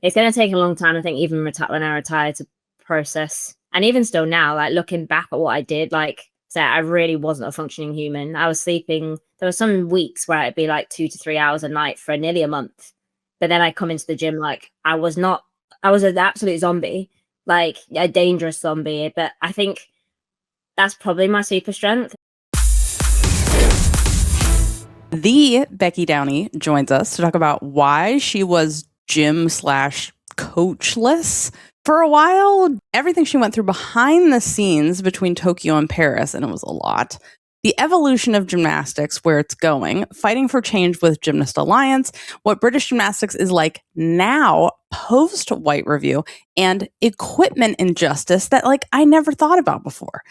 It's going to take a long time, I think, even when I retire, to process. And even still now, like looking back at what I did, like say I really wasn't a functioning human. I was sleeping. There were some weeks where it'd be like 2 to 3 hours a night for nearly a month. But then I come into the gym like I was not. I was an absolute zombie, like a dangerous zombie. But I think that's probably my super strength. The Becky Downie joins us to talk about why she was gym/coachless for a while, everything she went through behind the scenes between Tokyo and Paris, and it was a lot. The evolution of gymnastics, where it's going, fighting for change with Gymnast Alliance, what British Gymnastics is like now post Whyte review, and equipment injustice that I never thought about before.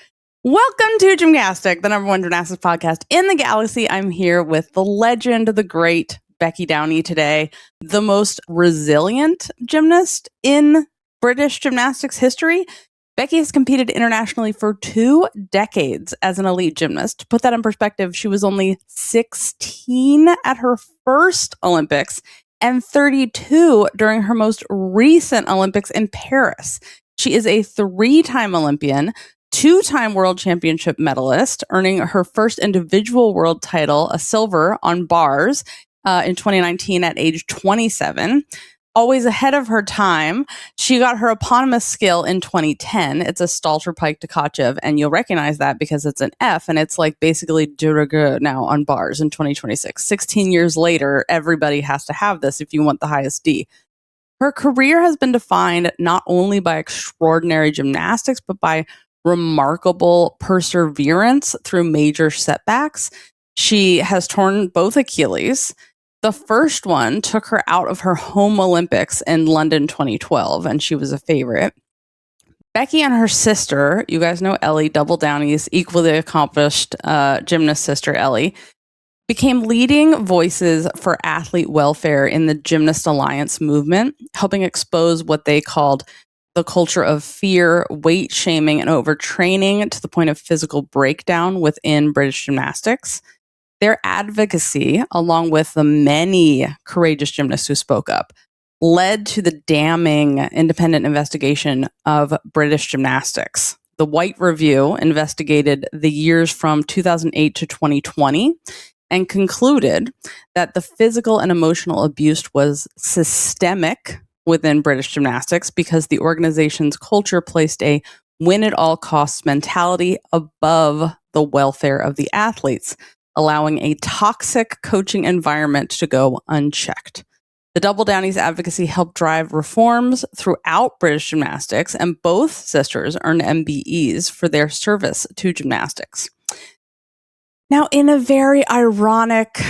Welcome to Gymnastic, the #1 gymnastics podcast in the galaxy. I'm here with the legend, the great Becky Downie today, the most resilient gymnast in British gymnastics history. Becky has competed internationally for 2 decades as an elite gymnast. To put that in perspective, she was only 16 at her first Olympics and 32 during her most recent Olympics in Paris. She is a 3-time Olympian, 2-time world championship medalist, earning her first individual world title, a silver on bars, in 2019 at age 27. Always ahead of her time, she got her eponymous skill in 2010. It's a Stalter Pike Tkachev, and you'll recognize that because it's an F, and it's like basically de rigueur now on bars in 2026. 16 years later, everybody has to have this if you want the highest D. Her career has been defined not only by extraordinary gymnastics, but by remarkable perseverance through major setbacks. She has torn both Achilles. The first one took her out of her home Olympics in London 2012, and she was a favorite. Becky and her sister, you guys know Ellie, Double Downie's equally accomplished gymnast sister Ellie, became leading voices for athlete welfare in the Gymnast Alliance movement, helping expose what they called the culture of fear, weight shaming, and overtraining to the point of physical breakdown within British gymnastics. Their advocacy, along with the many courageous gymnasts who spoke up, led to the damning independent investigation of British gymnastics. The Whyte Review investigated the years from 2008 to 2020 and concluded that the physical and emotional abuse was systemic within British gymnastics because the organization's culture placed a win-at-all-costs mentality above the welfare of the athletes, allowing a toxic coaching environment to go unchecked. The Double Downie's advocacy helped drive reforms throughout British gymnastics, and both sisters earned MBEs for their service to gymnastics. Now, in a very ironic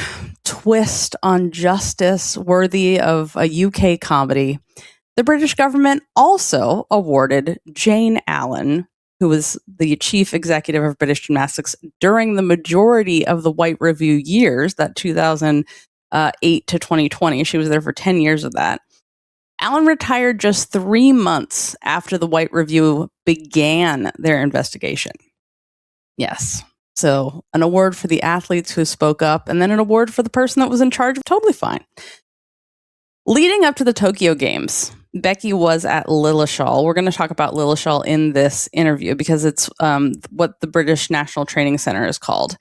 twist on justice worthy of a UK comedy, the British government also awarded Jane Allen, who was the chief executive of British Gymnastics during the majority of the Whyte Review years, that 2008 to 2020. She was there for 10 years of that. Allen retired just 3 months after the Whyte Review began their investigation. Yes. So an award for the athletes who spoke up, and then an award for the person that was in charge of totally fine. Leading up to the Tokyo Games, Becky was at Lilleshall. We're going to talk about Lilleshall in this interview because it's what the British National Training Center is called.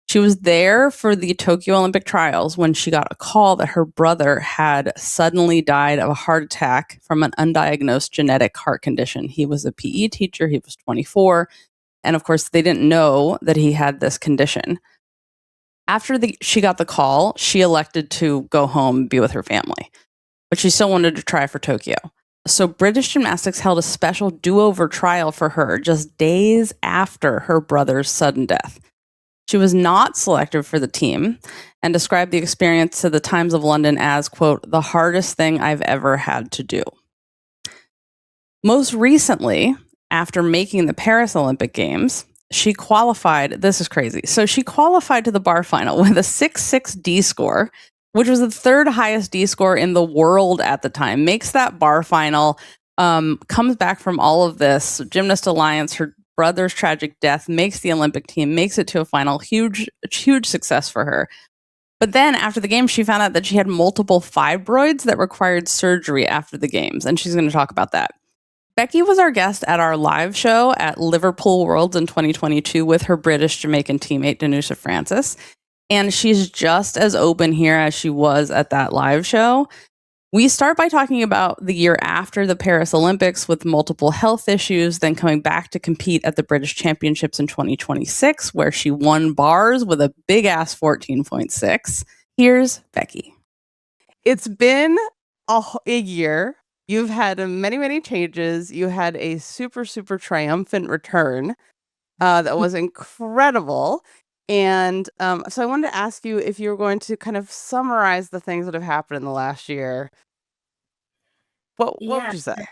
She was there for the Tokyo Olympic trials when she got a call that her brother had suddenly died of a heart attack from an undiagnosed genetic heart condition. He was a PE teacher. He was 24. And of course, they didn't know that he had this condition. After she got the call, she elected to go home and be with her family. But she still wanted to try for Tokyo. So British Gymnastics held a special do-over trial for her just days after her brother's sudden death. She was not selected for the team and described the experience to the Times of London as, quote, the hardest thing I've ever had to do. Most recently, after making the Paris Olympic Games, she qualified. This is crazy. So she qualified to the bar final with a 6.6 D score, which was the 3rd highest D score in the world at the time. Makes that bar final, comes back from all of this. Gymnast Alliance, her brother's tragic death, makes the Olympic team, makes it to a final. Huge success for her. But then after the games, she found out that she had multiple fibroids that required surgery after the games, and she's going to talk about that. Becky was our guest at our live show at Liverpool Worlds in 2022 with her British Jamaican teammate, Danusia Francis. And she's just as open here as she was at that live show. We start by talking about the year after the Paris Olympics with multiple health issues, then coming back to compete at the British Championships in 2026, where she won bars with a big ass 14.6. Here's Becky. It's been a year. You've had many, many changes. You had a super, super triumphant return that was incredible. And so I wanted to ask you if you were going to kind of summarize the things that have happened in the last year. What would you say?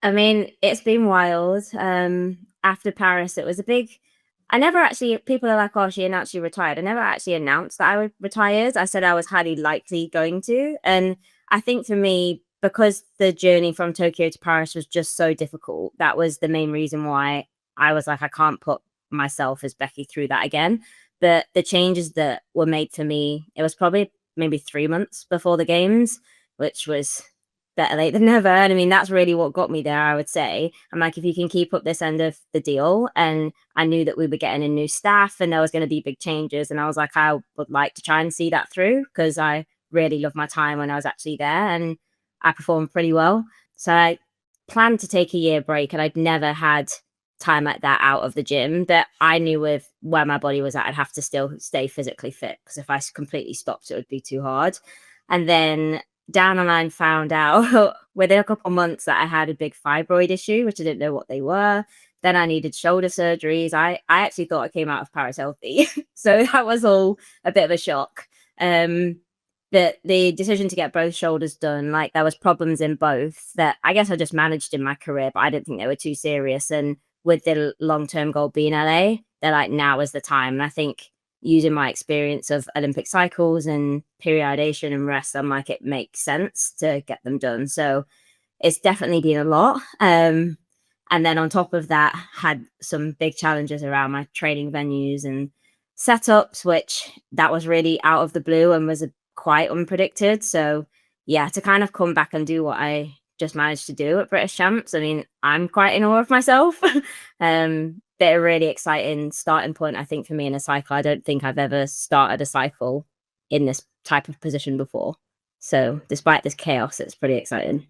I mean, it's been wild. After Paris, it was a big... people are like, oh, she actually retired. I never actually announced that I retired. I said I was highly likely going to. And I think for me, because the journey from Tokyo to Paris was just so difficult, that was the main reason why I was like, I can't put myself as Becky through that again. But the changes that were made for me, it was probably maybe 3 months before the games, which was better late than never. And I mean, that's really what got me there, I would say. I'm like, if you can keep up this end of the deal, and I knew that we were getting a new staff and there was going to be big changes. And I was like, I would like to try and see that through, because I really loved my time when I was actually there and I performed pretty well. So I planned to take a year break, and I'd never had time like that out of the gym. That I knew with where my body was at, I'd have to still stay physically fit, because if I completely stopped, it would be too hard. And then down the line found out within a couple months that I had a big fibroid issue, which I didn't know what they were. Then I needed shoulder surgeries. I actually thought I came out of Paris healthy. So that was all a bit of a shock. But the decision to get both shoulders done, like there was problems in both that I guess I just managed in my career, but I didn't think they were too serious. And with the long-term goal being LA, they're like, now is the time. And I think using my experience of Olympic cycles and periodization and rest, I'm like, it makes sense to get them done. So it's definitely been a lot. And then on top of that, had some big challenges around my training venues and setups, which that was really out of the blue and was quite unpredicted. So yeah, to kind of come back and do what I just managed to do at British Champs, I mean, I'm quite in awe of myself. But a really exciting starting point, I think, for me in a cycle. I don't think I've ever started a cycle in this type of position before. So despite this chaos, it's pretty exciting.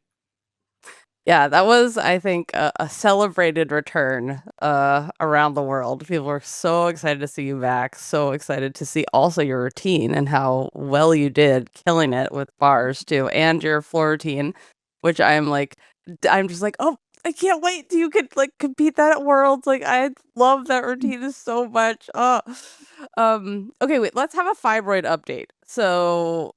Yeah, that was, I think, a celebrated return around the world. People were so excited to see you back, so excited to see also your routine and how well you did, killing it with bars too, and your floor routine, which I'm just like, oh, I can't wait till you could like compete that at Worlds. Like, I love that routine so much. Oh, okay, wait, let's have a fibroid update. So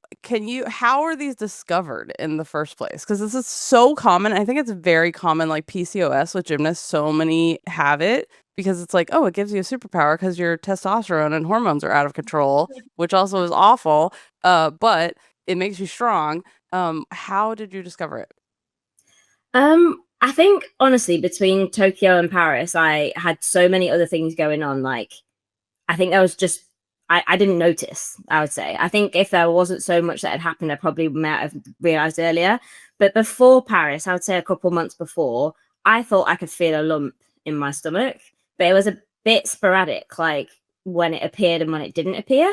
how are these discovered in the first place? Because this is so common. I think it's very common, like PCOS with gymnasts. So many have it because it's like, oh, it gives you a superpower because your testosterone and hormones are out of control, which also is awful. But it makes you strong. How did you discover it? I think honestly, between Tokyo and Paris, I had so many other things going on. Like, I think there was just I didn't notice, I would say. I think if there wasn't so much that had happened, I probably might have realized earlier. But before Paris, I would say a couple months before, I thought I could feel a lump in my stomach, but it was a bit sporadic, like when it appeared and when it didn't appear.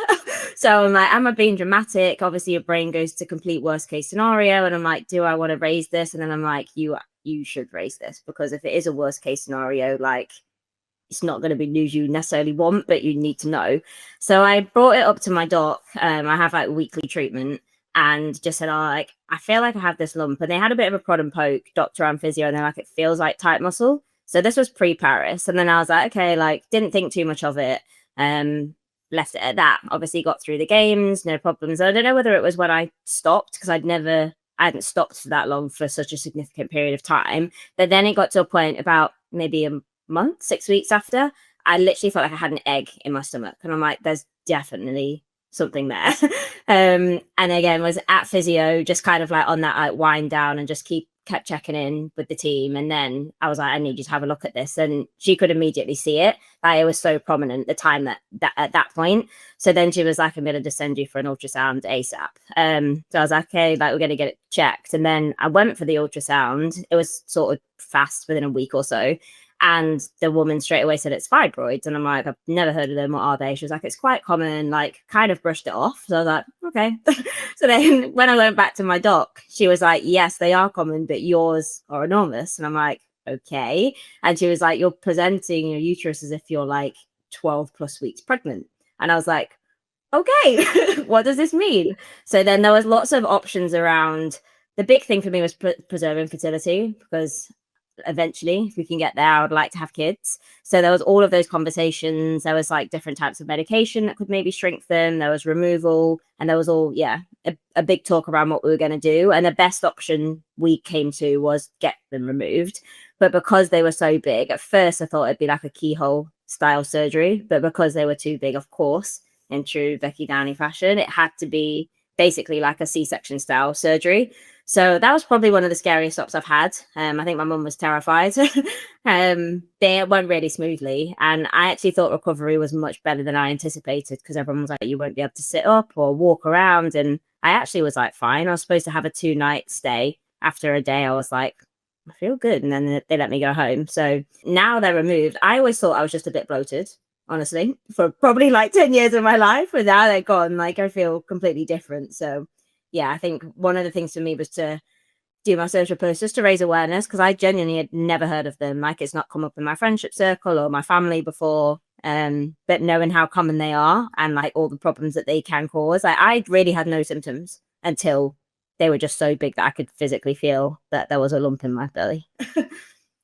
So I'm like, am I being dramatic? Obviously, your brain goes to complete worst case scenario. And I'm like, do I want to raise this? And then I'm like, you should raise this, because if it is a worst case scenario, like, it's not going to be news you necessarily want, but you need to know. So I brought it up to my doc. I have like weekly treatment, and just said, oh, like, I feel like I have this lump. And they had a bit of a prod and poke, doctor and physio, and they're like, it feels like tight muscle. So this was pre-Paris. And then I was like, okay, like, didn't think too much of it. Left it at that. Obviously got through the games, no problems. I don't know whether it was when I stopped, because I hadn't stopped for that long for such a significant period of time. But then it got to a point about maybe a month, 6 weeks after, I literally felt like I had an egg in my stomach. And I'm like, there's definitely something there. And again, was at physio, just kind of like on that like wind down and just kept checking in with the team. And then I was like, I need you to have a look at this. And she could immediately see it. Like, it was so prominent the time that at that point. So then she was like, I'm going to just send you for an ultrasound ASAP. So I was like, okay, like, we're going to get it checked. And then I went for the ultrasound. It was sort of fast within a week or so. And the woman straight away said it's fibroids. And I'm like, I've never heard of them. What are they? She was like, it's quite common, like, kind of brushed it off. So I was like, okay. So then when I went back to my doc, she was like, yes, they are common, but yours are enormous. And I'm like, okay. And she was like, you're presenting your uterus as if you're like 12 plus weeks pregnant. And I was like, okay, what does this mean? So then there was lots of options around. The big thing for me was preserving fertility, because eventually, if we can get there, I would like to have kids. So there was all of those conversations. There was like different types of medication that could maybe shrink them. There was removal, and there was all, a big talk around what we were going to do. And the best option we came to was get them removed. But because they were so big, at first I thought it'd be like a keyhole style surgery. But because they were too big, of course, in true Becky Downie fashion, it had to be basically like a C-section style surgery. So that was probably one of the scariest stops I've had. I think my mum was terrified. They went really smoothly. And I actually thought recovery was much better than I anticipated, because everyone was like, you won't be able to sit up or walk around. And I actually was like, fine. I was supposed to have a 2-night stay. After a day, I was like, I feel good. And then they let me go home. So now they're removed. I always thought I was just a bit bloated, honestly, for probably like 10 years of my life. But now they're gone. Like, I feel completely different. So yeah, I think one of the things for me was to do my social posts just to raise awareness, because I genuinely had never heard of them. Like, it's not come up in my friendship circle or my family before. But knowing how common they are and like all the problems that they can cause, I really had no symptoms until they were just so big that I could physically feel that there was a lump in my belly.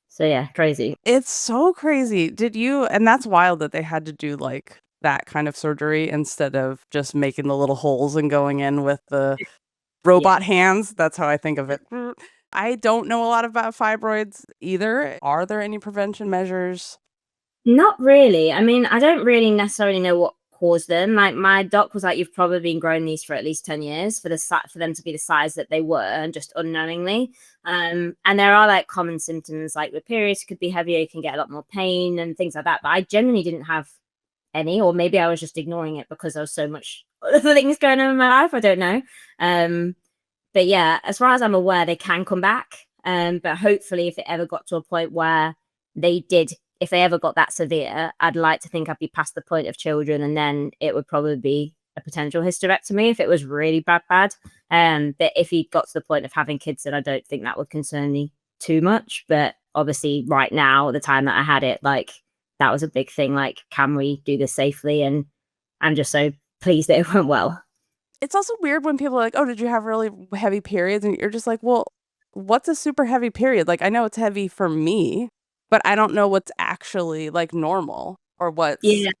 So yeah, crazy. It's so crazy. And that's wild that they had to do like that kind of surgery instead of just making the little holes and going in with the robot hands. That's how I think of it. I don't know a lot about fibroids either. Are there any prevention measures? Not really. I mean, I don't really necessarily know what caused them. Like, my doc was like, you've probably been growing these for at least 10 years for them to be the size that they were, and just unknowingly. And there are like common symptoms, like with periods could be heavier, you can get a lot more pain and things like that. But I genuinely didn't have any, or maybe I was just ignoring it because there was so much other things going on in my life. I don't know. But yeah, as far as I'm aware, they can come back. But hopefully, if it ever got to a point where if they ever got that severe, I'd like to think I'd be past the point of children, and then it would probably be a potential hysterectomy if it was really bad. But if he got to the point of having kids, then I don't think that would concern me too much. But obviously, right now, the time that I had it, like, that was a big thing. Like, can we do this safely? And I'm just so pleased that it went well. It's also weird when people are like, oh, did you have really heavy periods? And you're just like, well, what's a super heavy period? Like, I know it's heavy for me, but I don't know what's actually like normal or what's. Yeah.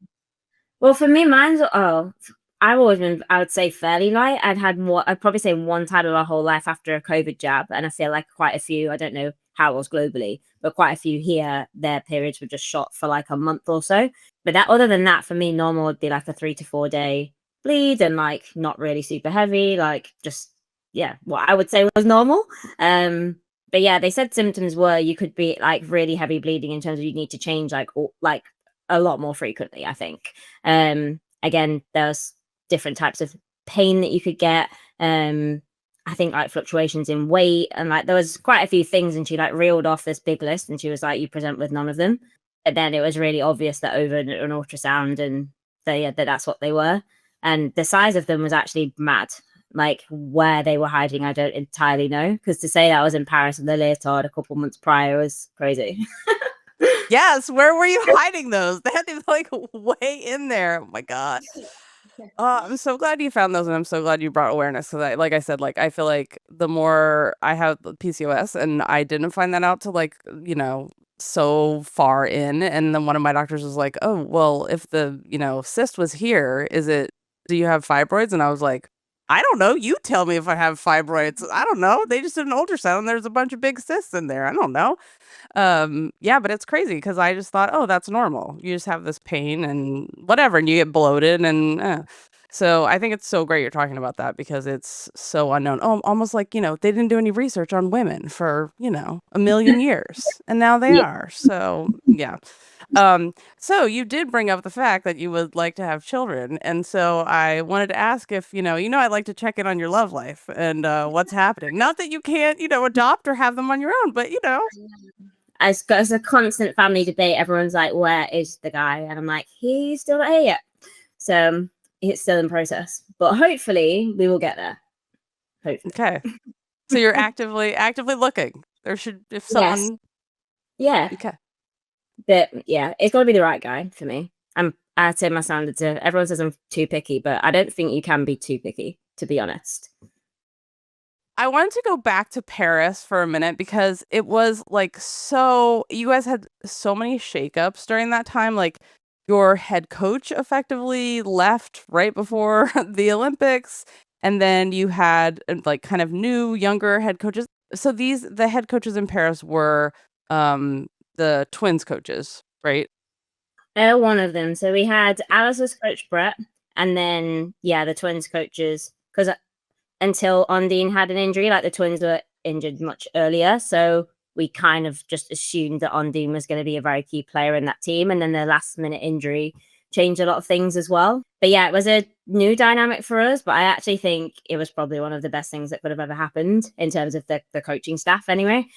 Well, for me, I've always been, I would say, fairly light. I'd probably say one time in my whole life after a COVID jab. And I feel like quite a few, I don't know how it was globally, but quite a few here, their periods were just shot for like a month or so. But other than that, for me, normal would be like a 3 to 4 day bleed, and like not really super heavy, like just, what I would say was normal. But yeah, they said symptoms were you could be like really heavy bleeding in terms of you need to change like a lot more frequently, I think. Again, there's different types of pain that you could get. I think like fluctuations in weight, and like there was quite a few things, and she like reeled off this big list, and she was like, you present with none of them. But then it was really obvious that over an ultrasound and that's what they were. And the size of them was actually mad. Like, where they were hiding, I don't entirely know. Because to say that I was in Paris and Lilleshall a couple months prior was crazy. Yes, where were you hiding those? They had to be like way in there. Oh my God. I'm so glad you found those, and I'm so glad you brought awareness. So that, like I said, like I feel like the more I have PCOS, and I didn't find that out till like, so far in. And then one of my doctors was like, oh, well, if the, cyst was here, do you have fibroids? And I was like, I don't know. You tell me if I have fibroids. I don't know. They just did an ultrasound and there's a bunch of big cysts in there. I don't know. Yeah, but it's crazy because I just thought, oh, that's normal. You just have this pain and whatever, and you get bloated and So I think it's so great you're talking about that because it's so unknown. Oh, almost like, they didn't do any research on women for, a million years and now they Yeah. are. So yeah. So you did bring up the fact that you would like to have children. And so I wanted to ask if, I'd like to check in on your love life and what's happening. Not that you can't, adopt or have them on your own, but As a constant family debate, everyone's like, where is the guy? And I'm like, he's still not here yet. So it's still in process, but hopefully we will get there. Hopefully. Okay. So you're actively looking. There should, if Yes. someone. Yeah. Okay. But yeah, it's got to be the right guy for me. I'd say my standards are, everyone says I'm too picky, but I don't think you can be too picky, to be honest. I wanted to go back to Paris for a minute because it was like you guys had so many shakeups during that time. Like your head coach effectively left right before the Olympics. And then you had like kind of new, younger head coaches. So the head coaches in Paris were the twins coaches, right? One of them. So we had Alice's coach Brett, and then the twins coaches, because until Ondine had an injury, like the twins were injured much earlier, so we kind of just assumed that Ondine was going to be a very key player in that team, and then the last minute injury changed a lot of things as well. But yeah, it was a new dynamic for us, but I actually think it was probably one of the best things that could have ever happened in terms of the coaching staff anyway.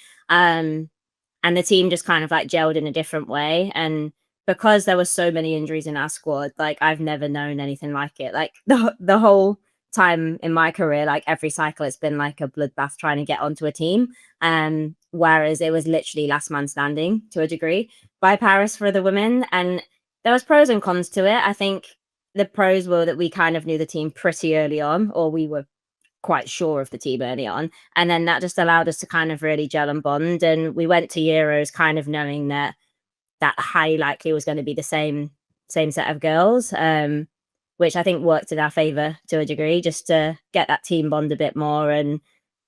And the team just kind of like gelled in a different way. And because there were so many injuries in our squad, like I've never known anything like it. Like the whole time in my career, like every cycle, it's been like a bloodbath trying to get onto a team. Whereas it was literally last man standing to a degree by Paris for the women. And there was pros and cons to it. I think the pros were that we kind of knew the team pretty early on, or we were quite sure of the team early on. And then that just allowed us to kind of really gel and bond. And we went to Euros kind of knowing that highly likely was going to be the same set of girls, which I think worked in our favor to a degree, just to get that team bond a bit more and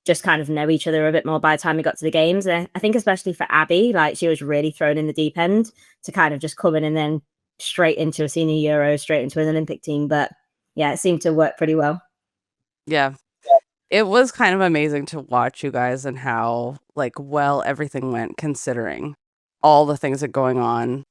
just kind of know each other a bit more by the time we got to the games. And I think especially for Abby, like she was really thrown in the deep end to kind of just come in and then straight into a senior Euro, straight into an Olympic team. But yeah, it seemed to work pretty well. Yeah. It was kind of amazing to watch you guys and how like well everything went considering all the things that are going on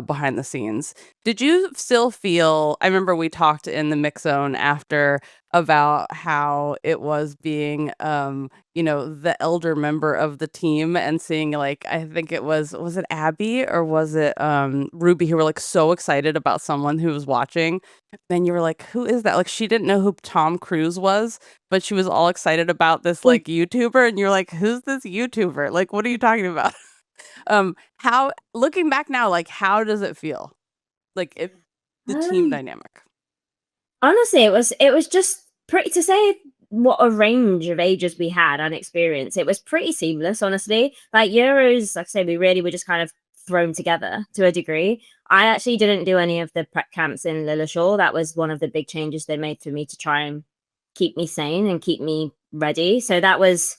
behind the scenes. Did you still feel, I remember we talked in the mix zone after about how it was being, the elder member of the team and seeing like, I think it was it Abby or was it Ruby who were like so excited about someone who was watching. Then you were like, who is that? Like she didn't know who Tom Cruise was, but she was all excited about this like YouTuber. And you're like, who's this YouTuber? Like, what are you talking about? How, looking back now, like how does it feel? Like the team dynamic? Honestly, it was just pretty, to say what a range of ages we had and experience. It was pretty seamless, honestly. Like Euros, like I say, we really were just kind of thrown together to a degree. I actually didn't do any of the prep camps in Lilleshall. That was one of the big changes they made for me to try and keep me sane and keep me ready. So that was,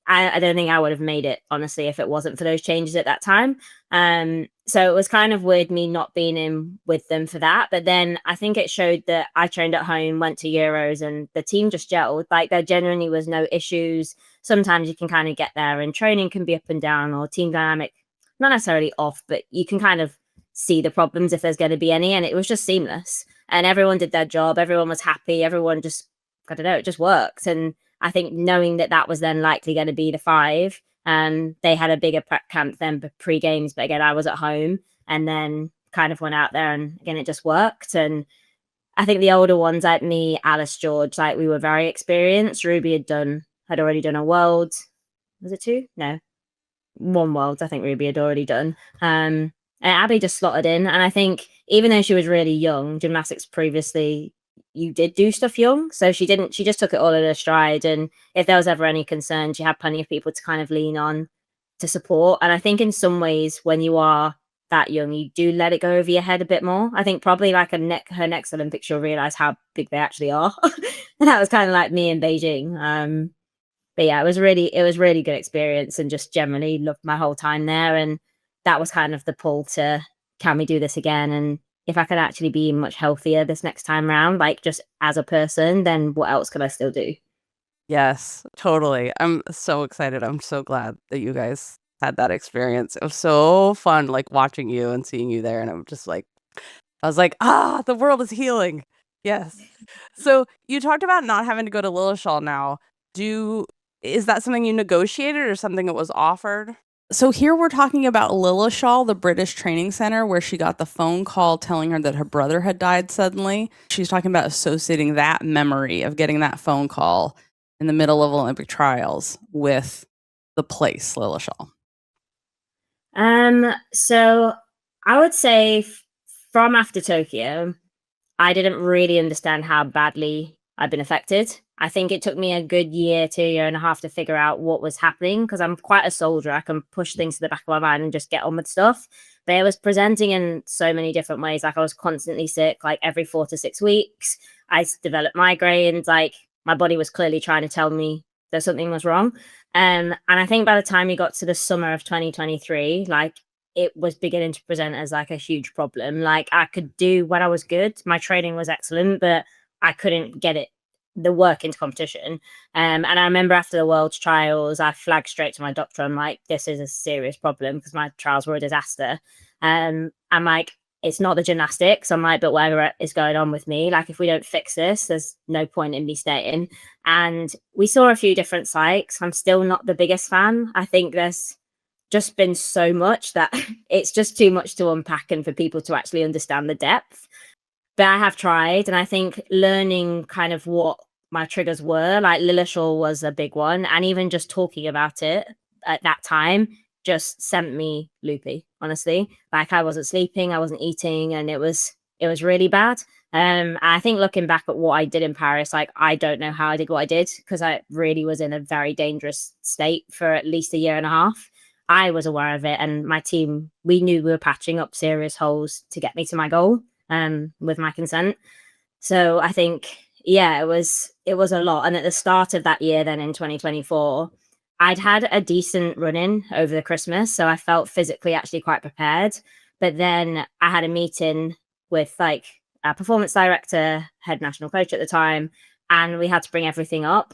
I don't think I would have made it, honestly, if it wasn't for those changes at that time. So it was kind of weird me not being in with them for that. But then I think it showed that I trained at home, went to Euros, and the team just gelled. Like there genuinely was no issues. Sometimes you can kind of get there and training can be up and down or team dynamic, not necessarily off, but you can kind of see the problems if there's going to be any. And it was just seamless. And everyone did their job. Everyone was happy. Everyone just, I don't know, it just worked. And I think knowing that was then likely going to be the 5, they had a bigger prep camp than pre-games, but again, I was at home and then kind of went out there and again, it just worked. And I think the older ones like me, Alice, George, like we were very experienced. Ruby had already done a world. Was it 2? No, 1 world. I think Ruby had already done. And Abby just slotted in. And I think even though she was really young, gymnastics previously, you did do stuff young, so she just took it all in her stride. And if there was ever any concern, she had plenty of people to kind of lean on to support. And I think in some ways when you are that young, you do let it go over your head a bit more. I think probably like her next Olympics she'll realize how big they actually are. And that was kind of like me in Beijing. But yeah, it was really good experience and just generally loved my whole time there. And that was kind of the pull to, can we do this again? And if I could actually be much healthier this next time around, like just as a person, then what else could I still do? Yes, totally. I'm so excited. I'm so glad that you guys had that experience. It was so fun, like watching you and seeing you there. And I'm just like, I was like, the world is healing. Yes. So you talked about not having to go to Lilleshall now. Is that something you negotiated or something that was offered? So here we're talking about Lilleshall, the British training center, where she got the phone call telling her that her brother had died suddenly. She's talking about associating that memory of getting that phone call in the middle of Olympic trials with the place, Lilleshall. So I would say from after Tokyo, I didn't really understand how badly I'd been affected. I think it took me a good year to a year and a half to figure out what was happening because I'm quite a soldier. I can push things to the back of my mind and just get on with stuff. But it was presenting in so many different ways. Like I was constantly sick, like every 4 to 6 weeks. I developed migraines. Like my body was clearly trying to tell me that something was wrong. And I think by the time we got to the summer of 2023, like it was beginning to present as like a huge problem. Like I could do when I was good, my training was excellent, but I couldn't get the work into competition. And I remember after the world trials, I flagged straight to my doctor. I'm like, this is a serious problem because my trials were a disaster. I'm like, it's not the gymnastics. I'm like, but whatever is going on with me, like if we don't fix this, there's no point in me staying. And we saw a few different psychs. I'm still not the biggest fan. I think there's just been so much that it's just too much to unpack and for people to actually understand the depth. But I have tried, and I think learning kind of what my triggers were, like Lilleshall was a big one, and even just talking about it at that time just sent me loopy, honestly. Like I wasn't sleeping, I wasn't eating, and it was really bad. I think looking back at what I did in Paris, like I don't know how I did what I did because I really was in a very dangerous state for at least a year and a half. I was aware of it, and my team, we knew we were patching up serious holes to get me to my goal, with my consent. So I think, yeah, it was a lot. And at the start of that year, then in 2024, I'd had a decent run in over the Christmas, so I felt physically actually quite prepared. But then I had a meeting with like our performance director, head national coach at the time, and we had to bring everything up,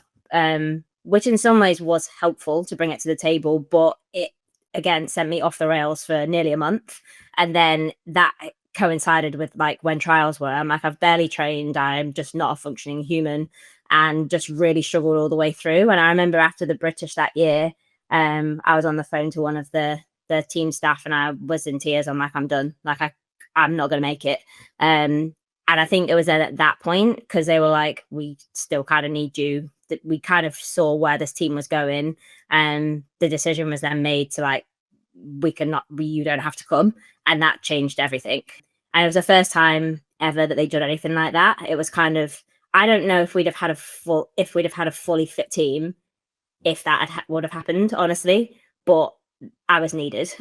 which in some ways was helpful to bring it to the table, but it again sent me off the rails for nearly a month. And then that coincided with like when trials were. I'm like, I've barely trained. I'm just not a functioning human and just really struggled all the way through. And I remember after the British that year, I was on the phone to one of the team staff and I was in tears. I'm like, I'm done. Like I'm not going to make it. And I think it was at that point because they were like, we still kind of need you. That we kind of saw where this team was going, and the decision was then made to like, you don't have to come, and that changed everything. And it was the first time ever that they'd done anything like that. It was kind of, I don't know if we'd have had a fully fit team, if that would have happened, honestly. But I was needed.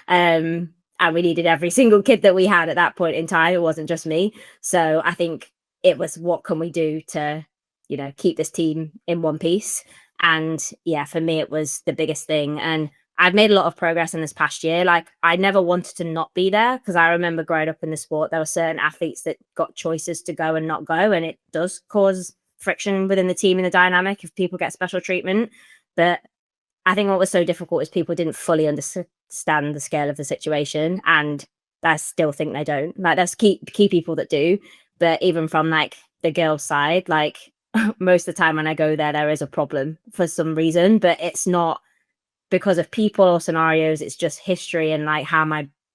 And we needed every single kid that we had at that point in time. It wasn't just me. So I think it was, what can we do to, keep this team in one piece? And yeah, for me, it was the biggest thing. And I've made a lot of progress in this past year. Like I never wanted to not be there because I remember growing up in the sport, there were certain athletes that got choices to go and not go. And it does cause friction within the team in the dynamic if people get special treatment. But I think what was so difficult is people didn't fully understand the scale of the situation, and I still think they don't. Like there's key people that do, but even from like the girls' side, like most of the time when I go there is a problem for some reason, but it's not because of people or scenarios. It's just history and like how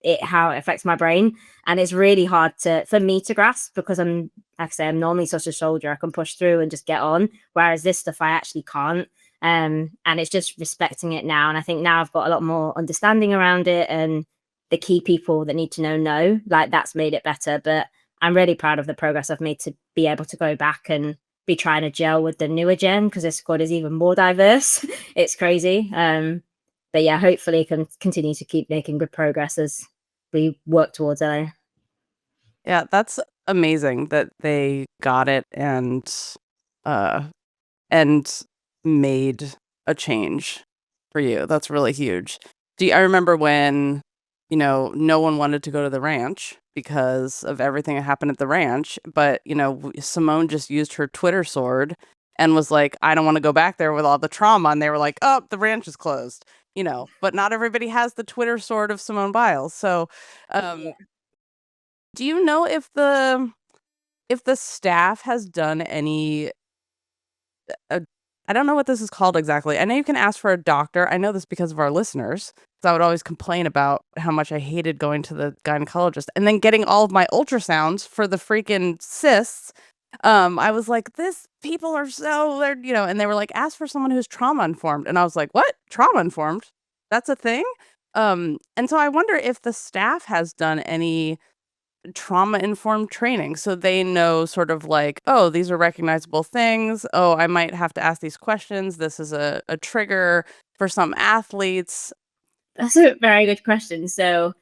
it affects my brain, and it's really hard for me to grasp because I'm, like I say, I'm normally such a soldier. I can push through and just get on, whereas this stuff I actually can't. And it's just respecting it now. And I think now I've got a lot more understanding around it, and the key people that need to know, like that's made it better. But I'm really proud of the progress I've made to be able to go back and be trying to gel with the newer gen because this squad is even more diverse. It's crazy. But yeah, hopefully can continue to keep making good progress as we work towards it. Yeah, that's amazing that they got it and made a change for you. That's really huge. I remember when, no one wanted to go to the ranch because of everything that happened at the ranch. But, Simone just used her Twitter sword and was like, I don't want to go back there with all the trauma. And they were like, oh, the ranch is closed, but not everybody has the Twitter sword of Simone Biles. So, do you know if the staff has done any, I don't know what this is called exactly. I know you can ask for a doctor. I know this because of our listeners. So I would always complain about how much I hated going to the gynecologist and then getting all of my ultrasounds for the freaking cysts. I was like, people are they're, and they were like, ask for someone who's trauma informed. And I was like, what? Trauma informed? That's a thing? And so I wonder if the staff has done any trauma-informed training, so they know sort of like, oh, these are recognizable things. Oh, I might have to ask these questions. This is a trigger for some athletes. That's a very good question. So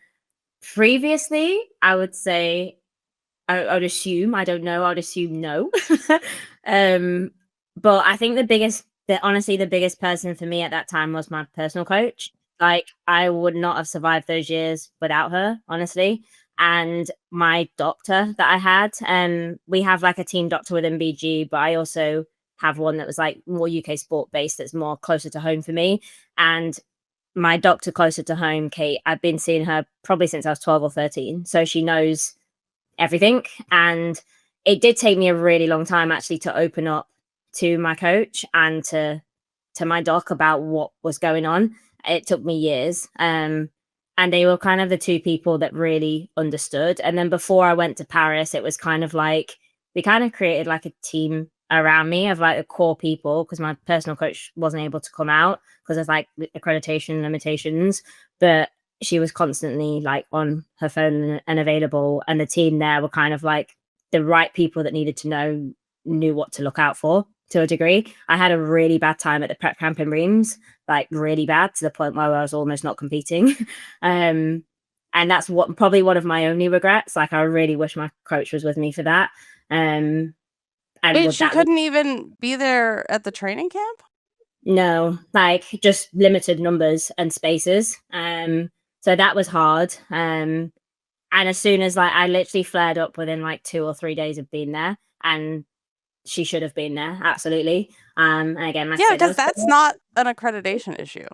previously, I would say, I would assume, I don't know, I would assume no. But I think honestly, the biggest person for me at that time was my personal coach. Like, I would not have survived those years without her, honestly. And my doctor that I had, we have like a team doctor within BG, but I also have one that was like more UK sport based, that's more closer to home for me. And my doctor closer to home, Kate, I've been seeing her probably since I was 12 or 13. So she knows everything. And it did take me a really long time actually to open up to my coach and to my doc about what was going on. It took me years. And they were kind of the two people that really understood. And then before I went to Paris, it was kind of like, we kind of created like a team around me of like the core people, because my personal coach wasn't able to come out because of like accreditation limitations, but she was constantly like on her phone and available. And the team there were kind of like the right people that needed to knew what to look out for to a degree. I had a really bad time at the prep camp in Reims, like really bad, to the point where I was almost not competing. And that's probably one of my only regrets. Like, I really wish my coach was with me for that. And wait, she couldn't even be there at the training camp? No, like just limited numbers and spaces. So that was hard. And as soon as I literally flared up within like 2 or 3 days of being there, and she should have been there, absolutely. And again, because that's not an accreditation issue.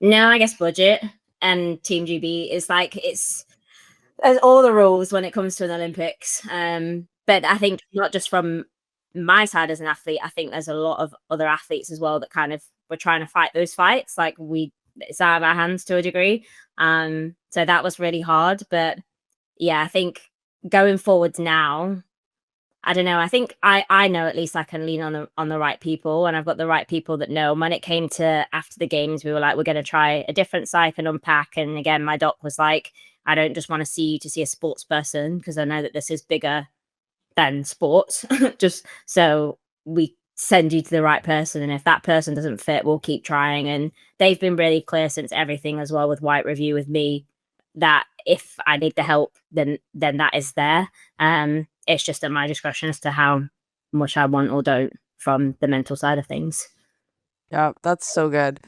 No, I guess budget and Team GB is like, there's all the rules when it comes to an Olympics. But I think not just from my side as an athlete, I think there's a lot of other athletes as well that kind of were trying to fight those fights. Like, it's out of our hands to a degree. So that was really hard. But yeah, I think going forwards now, I don't know. I think I know at least I can lean on the right people, and I've got the right people that know. When it came to after the games, we were like, we're going to try a different psych and unpack. And again, my doc was like, I don't just want to see you to see a sports person, because I know that this is bigger than sports. Just so we send you to the right person, and if that person doesn't fit, we'll keep trying. And they've been really clear since everything as well with Whyte Review with me, that if I need the help, then that is there. It's just at my discretion as to how much I want or don't from the mental side of things. Yeah, that's so good.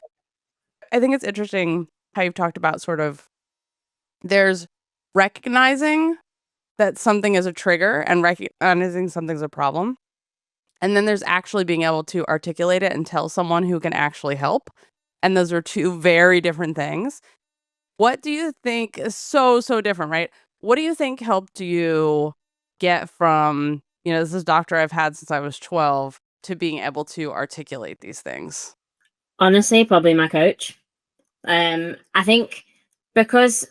I think it's interesting how you've talked about sort of there's recognizing that something is a trigger and recognizing something's a problem. And then there's actually being able to articulate it and tell someone who can actually help. And those are two very different things. What do you think is so different, right? What do you think helped you get from, this is a doctor I've had since I was 12, to being able to articulate these things? Honestly, probably my coach. I think because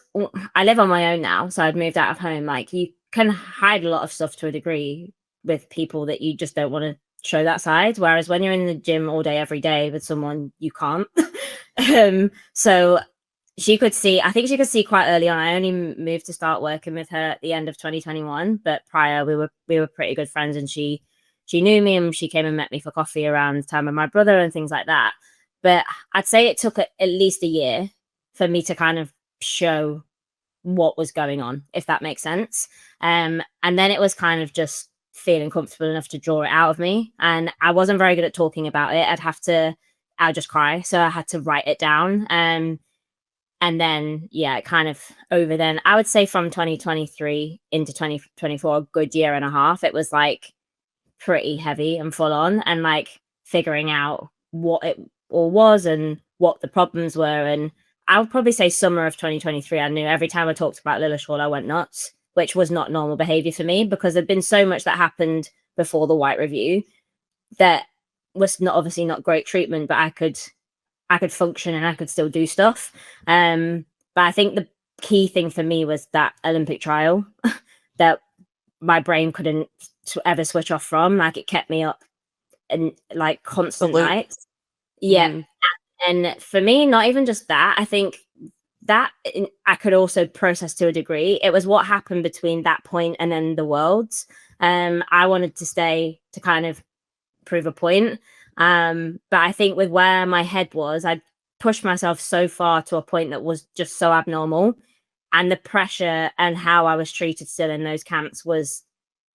I live on my own now, so I'd moved out of home, like, you can hide a lot of stuff to a degree with people that you just don't want to show that side. Whereas when you're in the gym all day, every day with someone, you can't. So she could see, I think she could see quite early on. I only moved to start working with her at the end of 2021, but prior we were pretty good friends, and she knew me, and she came and met me for coffee around the time of my brother and things like that. But I'd say it took at least a year for me to kind of show what was going on, if that makes sense. And then it was kind of just feeling comfortable enough to draw it out of me. And I wasn't very good at talking about it. I'd just cry. So I had to write it down. And then, yeah, kind of over then, I would say from 2023 into 2024, a good year and a half, it was like pretty heavy and full on, and like figuring out what it all was and what the problems were. And I would probably say summer of 2023, I knew every time I talked about Lilleshall, I went nuts, which was not normal behavior for me because there'd been so much that happened before the Whyte review that was not obviously not great treatment, but I could function and I could still do stuff. But I think the key thing for me was that Olympic trial that my brain couldn't ever switch off from. Like it kept me up and like constant nights. Yeah. Mhm. And for me, not even just that, I think that I could also process to a degree. It was what happened between that point and then the Worlds. I wanted to stay to kind of prove a point. But I think with where my head was, I pushed myself so far to a point that was just so abnormal. And the pressure and how I was treated still in those camps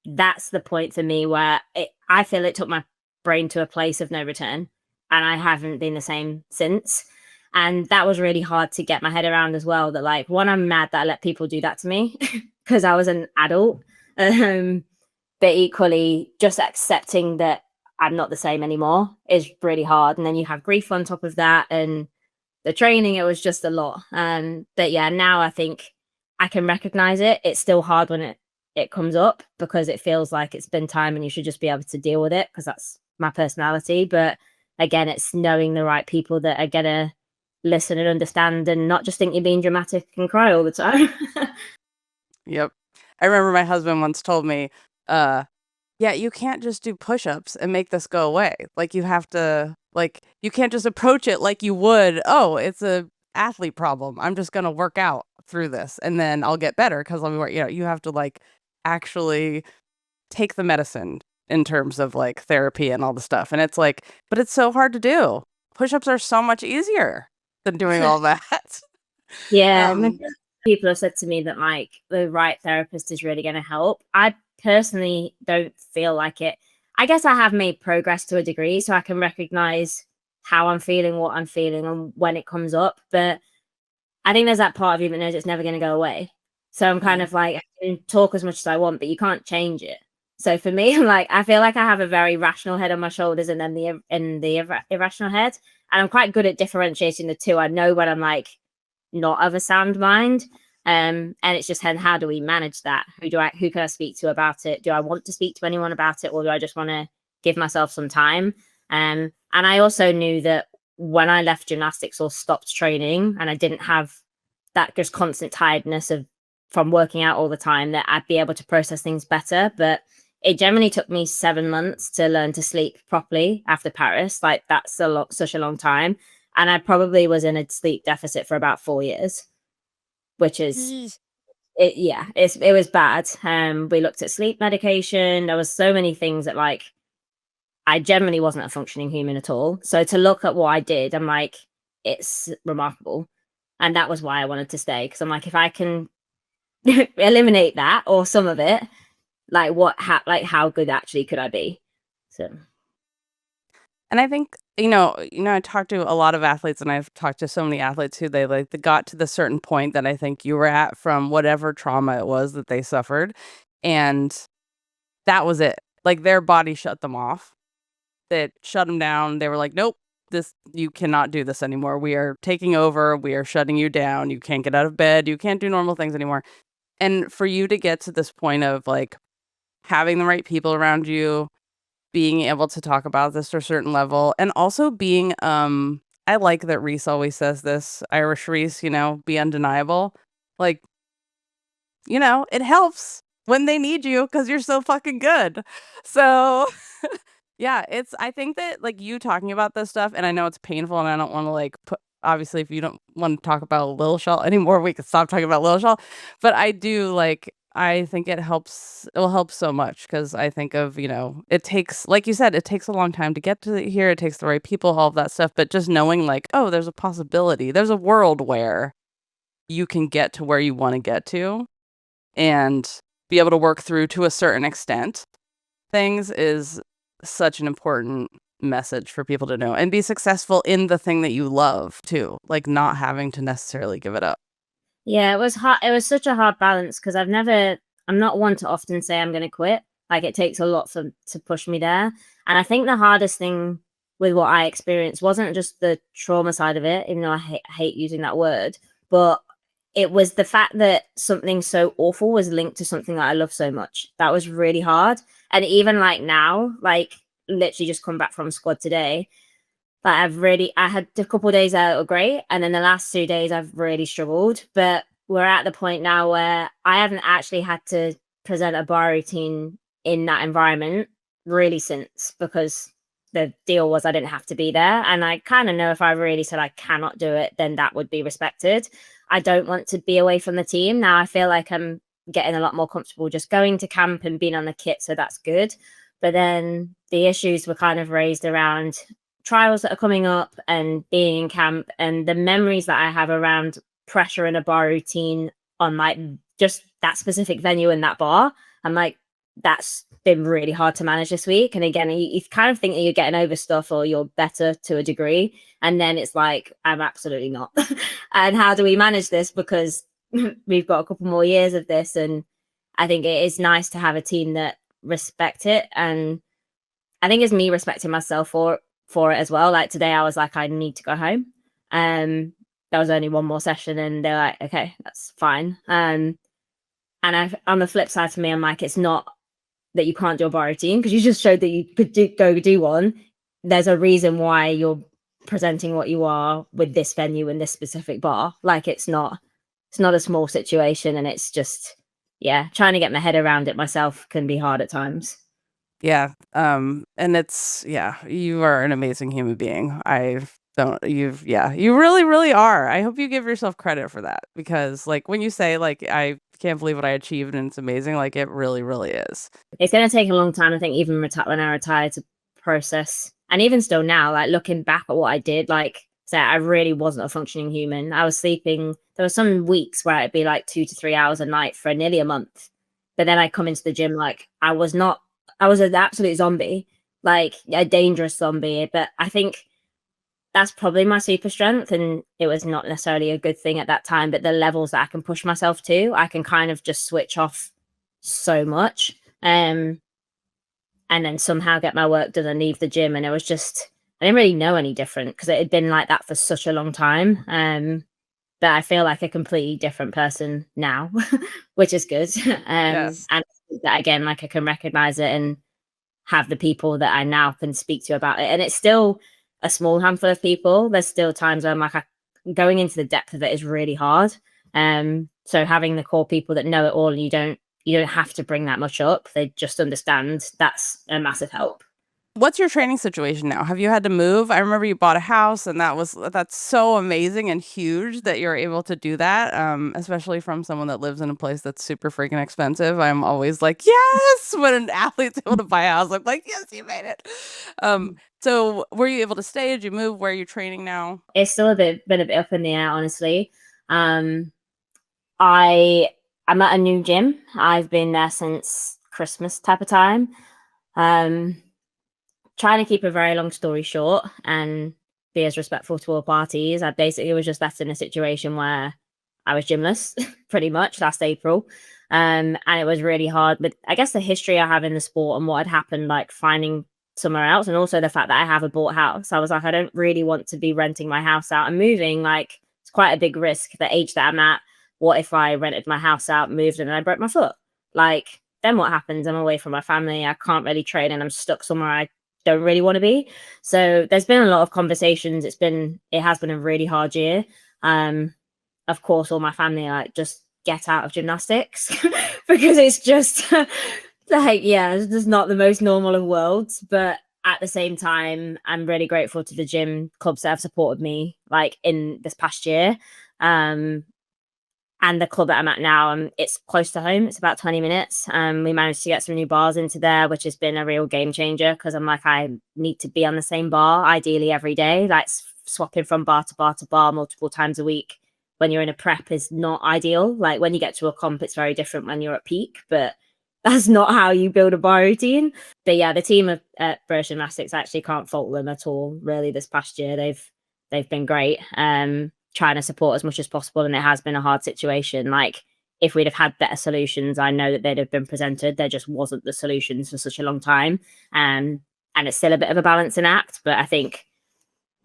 that's the point for me where I feel it took my brain to a place of no return. And I haven't been the same since. And that was really hard to get my head around as well. That like, one, I'm mad that I let people do that to me because I was an adult. But equally, just accepting that I'm not the same anymore is really hard. And then you have grief on top of that. And the training, it was just a lot. But yeah, now I think I can recognize it. It's still hard when it comes up because it feels like it's been time and you should just be able to deal with it because that's my personality. But again, it's knowing the right people that are going to listen and understand and not just think you're being dramatic and cry all the time. Yep. I remember my husband once told me, yeah, you can't just do push-ups and make this go away. Like you have to, like, you can't just approach it like you would, oh, it's a athlete problem. I'm just going to work out through this and then I'll get better because I'll be work. You know, you have to like actually take the medicine in terms of like therapy and all the stuff. And it's like, but it's so hard to do. Push-ups are so much easier than doing all that. Yeah. People have said to me that like the right therapist is really going to help. I personally don't feel like it. I guess I have made progress to a degree, so I can recognize how I'm feeling, what I'm feeling, and when it comes up. But I think there's that part of you that knows it's never going to go away. So I'm kind of like, I can talk as much as I want, but you can't change it. So for me, like, I feel like I have a very rational head on my shoulders and then the irrational head. And I'm quite good at differentiating the two. I know when I'm like not of a sound mind. And it's just how do we manage that? Who can I speak to about it? Do I want to speak to anyone about it, or do I just want to give myself some time? And I also knew that when I left gymnastics or stopped training and I didn't have that just constant tiredness from working out all the time, that I'd be able to process things better. But it generally took me 7 months to learn to sleep properly after Paris. Like that's such a long time. And I probably was in a sleep deficit for about 4 years, which is it was bad. We looked at sleep medication. There was so many things that like I generally wasn't a functioning human at all. So to look at what I did, I'm like, it's remarkable. And that was why I wanted to stay. Because I'm like, if I can eliminate that or some of it, like how good actually could I be? So And I think, I talked to a lot of athletes and I've talked to so many athletes who they got to the certain point that I think you were at from whatever trauma it was that they suffered. And that was it. Like their body shut them off. That shut them down. They were like, nope, you cannot do this anymore. We are taking over. We are shutting you down. You can't get out of bed. You can't do normal things anymore. And for you to get to this point of like having the right people around you, being able to talk about this to a certain level, and also being, I like that Reese always says this, Irish Reese, be undeniable. Like, it helps when they need you because you're so fucking good. So yeah, I think that like you talking about this stuff, and I know it's painful and I don't want to like obviously if you don't want to talk about Lilleshall anymore, we can stop talking about Lilleshall. But I think it will help so much because I think of, it takes, like you said, it takes a long time to get to here. It takes the right people, all of that stuff. But just knowing like, oh, there's a possibility. There's a world where you can get to where you want to get to and be able to work through to a certain extent things is such an important message for people to know and be successful in the thing that you love too, like not having to necessarily give it up. Yeah, it was hard. It was such a hard balance because I'm not one to often say I'm going to quit. Like it takes a lot to push me there. And I think the hardest thing with what I experienced wasn't just the trauma side of it, even though I hate using that word, but it was the fact that something so awful was linked to something that I love so much. That was really hard. And even like now, like literally just come back from squad today, like I had a couple of days that were great, and then the last 2 days I've really struggled. But we're at the point now where I haven't actually had to present a bar routine in that environment really since, because the deal was I didn't have to be there. And I kind of know if I really said I cannot do it, then that would be respected. I don't want to be away from the team. Now I feel like I'm getting a lot more comfortable just going to camp and being on the kit. So that's good. But then the issues were kind of raised around trials that are coming up and being in camp, and the memories that I have around pressure in a bar routine on like just that specific venue in that bar. I'm like, that's been really hard to manage this week. And again, you kind of think that you're getting over stuff or you're better to a degree. And then it's like, I'm absolutely not. And how do we manage this? Because we've got a couple more years of this. And I think it is nice to have a team that respect it. And I think it's me respecting myself for it as well. Like today I was like, I need to go home. There was only one more session and they're like, okay, that's fine. And on the flip side for me, I'm like, it's not that you can't do a bar routine because you just showed that you could go do one. There's a reason why you're presenting what you are with this venue and this specific bar. Like it's not a small situation, and it's just, yeah, trying to get my head around it myself can be hard at times. Yeah. And it's, yeah, you are an amazing human being. You really, really are. I hope you give yourself credit for that, because like when you say like, I can't believe what I achieved and it's amazing, like it really, really is. It's going to take a long time, I think, even when I retired, to process. And even still now, like looking back at what I did, like say I really wasn't a functioning human. I was sleeping. There were some weeks where it'd be like 2 to 3 hours a night for nearly a month. But then I come into the gym like I was an absolute zombie, like a dangerous zombie. But I think that's probably my super strength, and it was not necessarily a good thing at that time, but the levels that I can push myself to, I can kind of just switch off so much, and then somehow get my work done and leave the gym. And it was just, I didn't really know any different because it had been like that for such a long time. But I feel like a completely different person now, which is good. Yes. And that again, like I can recognize it and have the people that I now can speak to about it. And it's still a small handful of people. There's still times where I'm like, going into the depth of it is really hard. So having the core people that know it all, and you don't have to bring that much up. They just understand. That's a massive help. What's your training situation now? Have you had to move? I remember you bought a house, and that's so amazing and huge that you're able to do that. Especially from someone that lives in a place that's super freaking expensive. I'm always like, yes, when an athlete's able to buy a house, I'm like, yes, you made it. So were you able to stay? Did you move? Where are you training now? It's still been a bit up in the air, honestly. I'm at a new gym. I've been there since Christmas type of time. Trying to keep a very long story short and be as respectful to all parties, I basically was just left in a situation where I was gymless pretty much last April. And it was really hard. But I guess the history I have in the sport and what had happened, like finding somewhere else, and also the fact that I have a bought house, I was like, I don't really want to be renting my house out and moving. Like it's quite a big risk. The age that I'm at, what if I rented my house out, moved, and I broke my foot? Like then what happens? I'm away from my family. I can't really train, and I'm stuck somewhere I don't really want to be. So there's been a lot of conversations. It has been a really hard year. Of course, all my family are like, just get out of gymnastics because it's just like, yeah, it's just not the most normal of worlds. But at the same time, I'm really grateful to the gym clubs that have supported me like in this past year. And the club that I'm at now, it's close to home. It's about 20 minutes. We managed to get some new bars into there, which has been a real game changer because I'm like, I need to be on the same bar, ideally every day. Like swapping from bar to bar to bar multiple times a week when you're in a prep is not ideal. Like when you get to a comp, it's very different when you're at peak. But that's not how you build a bar routine. But yeah, the team at British Gymnastics, actually can't fault them at all. Really, this past year they've been great. Trying to support as much as possible, and it has been a hard situation. Like, if we'd have had better solutions, I know that they'd have been presented. There just wasn't the solutions for such a long time, and it's still a bit of a balancing act. But I think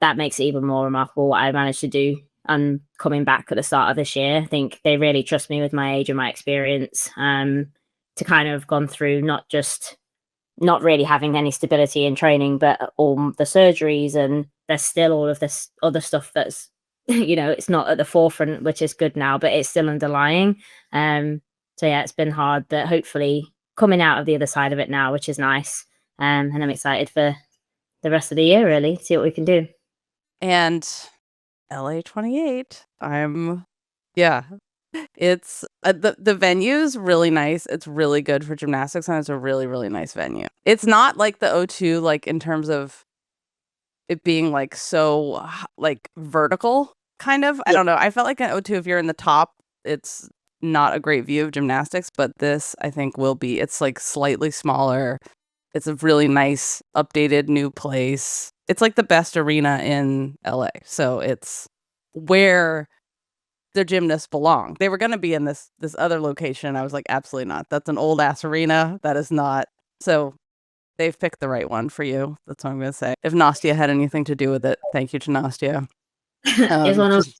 that makes it even more remarkable what I managed to do. And coming back at the start of this year, I think they really trust me with my age and my experience, to kind of have gone through not really having any stability in training, but all the surgeries, and there's still all of this other stuff that's, it's not at the forefront, which is good now, but it's still underlying. So yeah, it's been hard, but hopefully coming out of the other side of it now, which is nice. And I'm excited for the rest of the year, really, see what we can do. And LA 28, it's the venue's really nice. It's really good for gymnastics, and it's a really, really nice venue. It's not like the O2, like in terms of it being like so like vertical kind of. I don't know. I felt like an O2, if you're in the top, it's not a great view of gymnastics, but this I think will be. It's like slightly smaller. It's a really nice, updated, new place. It's like the best arena in LA. So it's where the gymnasts belong. They were going to be in this other location. I was like, absolutely not. That's an old ass arena. That is not. So they've picked the right one for you. That's what I'm going to say. If Nastia had anything to do with it, thank you to Nastia. It's one of the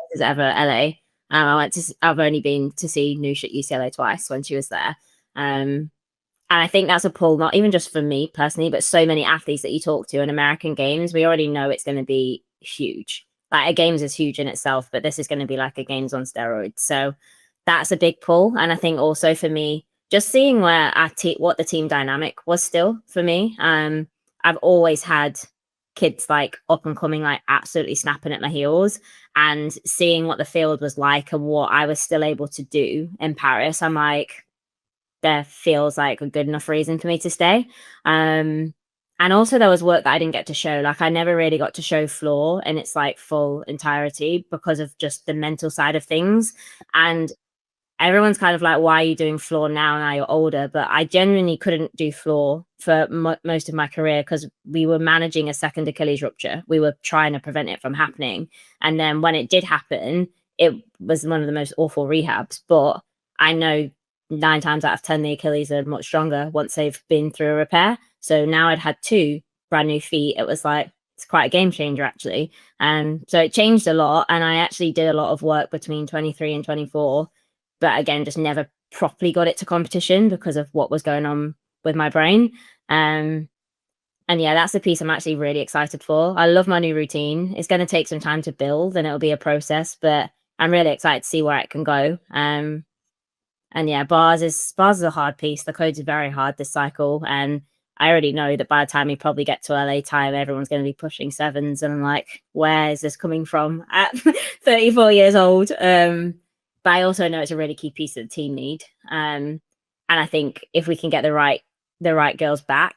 places ever, LA. I've only been to see Noosh at UCLA twice when she was there. And I think that's a pull, not even just for me personally, but so many athletes that you talk to in American Games, we already know it's going to be huge. Like, a Games is huge in itself, but this is going to be like a Games on steroids. So that's a big pull. And I think also for me, just seeing where what the team dynamic was still for me. I've always had kids like up and coming, like absolutely snapping at my heels, and seeing what the field was like and what I was still able to do in Paris, I'm like, there feels like a good enough reason for me to stay. And also there was work that I didn't get to show. Like, I never really got to show floor in its like full entirety because of just the mental side of things. And everyone's kind of like, why are you doing floor now you're older? But I genuinely couldn't do floor for most of my career because we were managing a second Achilles rupture. We were trying to prevent it from happening. And then when it did happen, it was one of the most awful rehabs. But I know 9 times out of 10, the Achilles are much stronger once they've been through a repair. So now I'd had 2 brand new feet. It was like, it's quite a game changer, actually. And so it changed a lot. And I actually did a lot of work between 23 and 24. But again, just never properly got it to competition because of what was going on with my brain. And yeah, that's the piece I'm actually really excited for. I love my new routine. It's going to take some time to build, and it'll be a process, but I'm really excited to see where it can go. And yeah, bars is a hard piece. The codes are very hard this cycle. And I already know that by the time we probably get to LA time, everyone's going to be pushing 7s. And I'm like, where is this coming from at 34 years old? But I also know it's a really key piece that the team need. And I think if we can get the right girls back,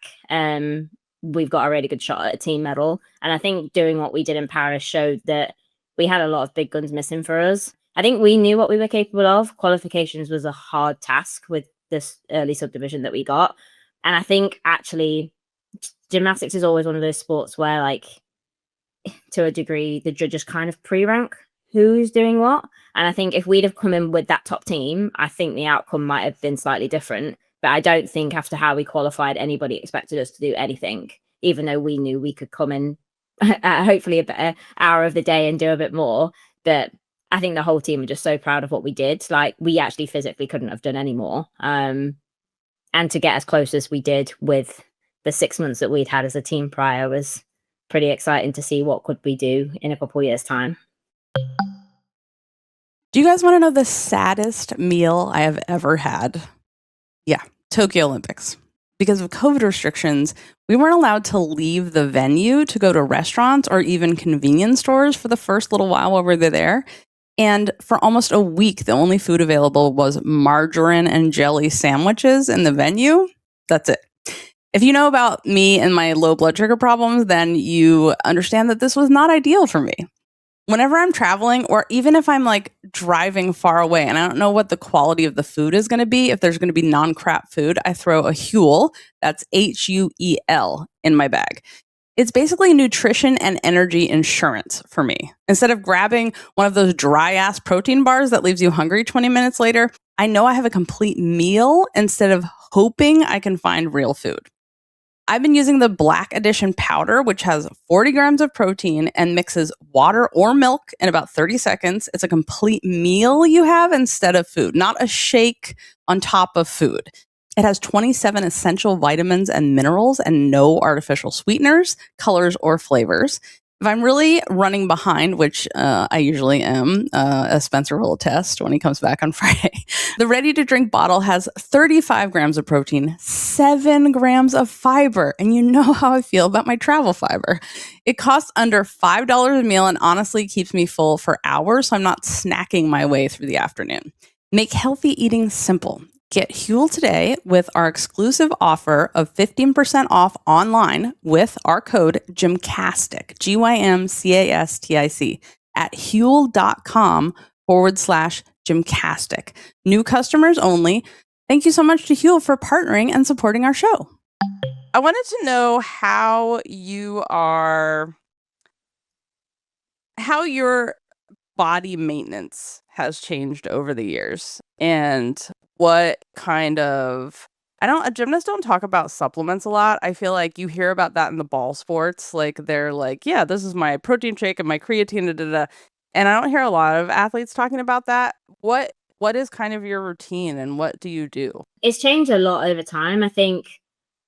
we've got a really good shot at a team medal. And I think doing what we did in Paris showed that we had a lot of big guns missing for us. I think we knew what we were capable of. Qualifications was a hard task with this early subdivision that we got. And I think actually gymnastics is always one of those sports where, like, to a degree, the judges kind of pre-rank who's doing what. And I think if we'd have come in with that top team, I think the outcome might have been slightly different. But I don't think after how we qualified, anybody expected us to do anything, even though we knew we could come in at hopefully a better hour of the day and do a bit more. But I think the whole team are just so proud of what we did. Like, we actually physically couldn't have done any more. And to get as close as we did with the 6 months that we'd had as a team prior was pretty exciting to see what could we do in a couple of years' time. Do you guys want to know the saddest meal I have ever had? Yeah, Tokyo Olympics. Because of COVID restrictions, we weren't allowed to leave the venue to go to restaurants or even convenience stores for the first little while we were there. And for almost a week, the only food available was margarine and jelly sandwiches in the venue. That's it. If you know about me and my low blood sugar problems, then you understand that this was not ideal for me. Whenever I'm traveling, or even if I'm like driving far away and I don't know what the quality of the food is going to be, if there's going to be non-crap food, I throw a Huel, that's Huel, in my bag. It's basically nutrition and energy insurance for me. Instead of grabbing one of those dry-ass protein bars that leaves you hungry 20 minutes later, I know I have a complete meal instead of hoping I can find real food. I've been using the Black Edition powder, which has 40 grams of protein and mixes water or milk in about 30 seconds. It's a complete meal you have instead of food, not a shake on top of food. It has 27 essential vitamins and minerals and no artificial sweeteners, colors, or flavors. If I'm really running behind, which I usually am, as Spencer will attest when he comes back on Friday, the ready-to-drink bottle has 35 grams of protein, 7 grams of fiber, and you know how I feel about my travel fiber. It costs under $5 a meal and honestly keeps me full for hours, so I'm not snacking my way through the afternoon. Make healthy eating simple. Get Huel today with our exclusive offer of 15% off online with our code GYMCASTIC, GYMCASTIC, at Huel.com/Gymcastic. New customers only. Thank you so much to Huel for partnering and supporting our show. I wanted to know how your body maintenance has changed over the years and what kind of gymnasts don't talk about supplements a lot. I feel like you hear about that in the ball sports. Like they're like, yeah, this is my protein shake and my creatine, da, da, da. And I don't hear a lot of athletes talking about that. What is kind of your routine and what do you do? It's changed a lot over time. I think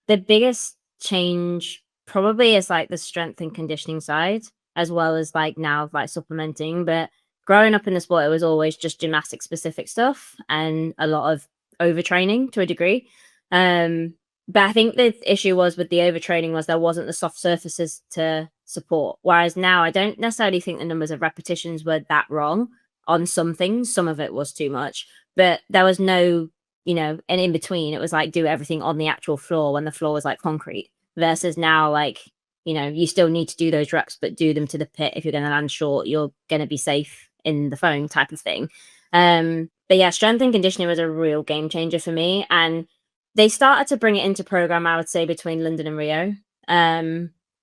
the biggest change probably is like the strength and conditioning side, as well as like now like supplementing. But growing up in the sport, it was always just gymnastic specific stuff and a lot of overtraining to a degree. But I think the issue was with the overtraining was there wasn't the soft surfaces to support. Whereas now I don't necessarily think the numbers of repetitions were that wrong on some things. Some of it was too much, but there was no, and in between it was like do everything on the actual floor when the floor was like concrete versus now like, you still need to do those reps, but do them to the pit. If you're going to land short, you're going to be safe in the foam type of thing. But yeah, strength and conditioning was a real game changer for me. And they started to bring it into program, I would say, between London and Rio.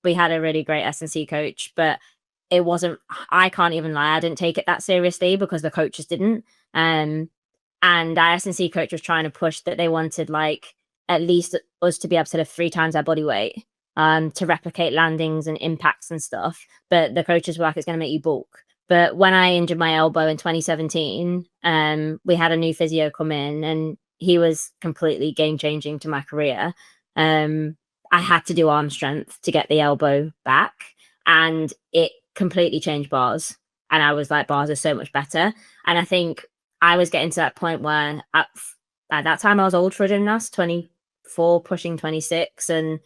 We had a really great S&C coach, but it wasn't, I can't even lie, I didn't take it that seriously because the coaches didn't. And our S&C coach was trying to push that they wanted like at least us to be able to lift 3 times our body weight to replicate landings and impacts and stuff. But the coaches were like, it's going to make you bulk. But when I injured my elbow in 2017, we had a new physio come in and he was completely game changing to my career. I had to do arm strength to get the elbow back and it completely changed bars. And I was like, bars are so much better. And I think I was getting to that point where at that time I was old for a gymnast, 24, pushing 26. And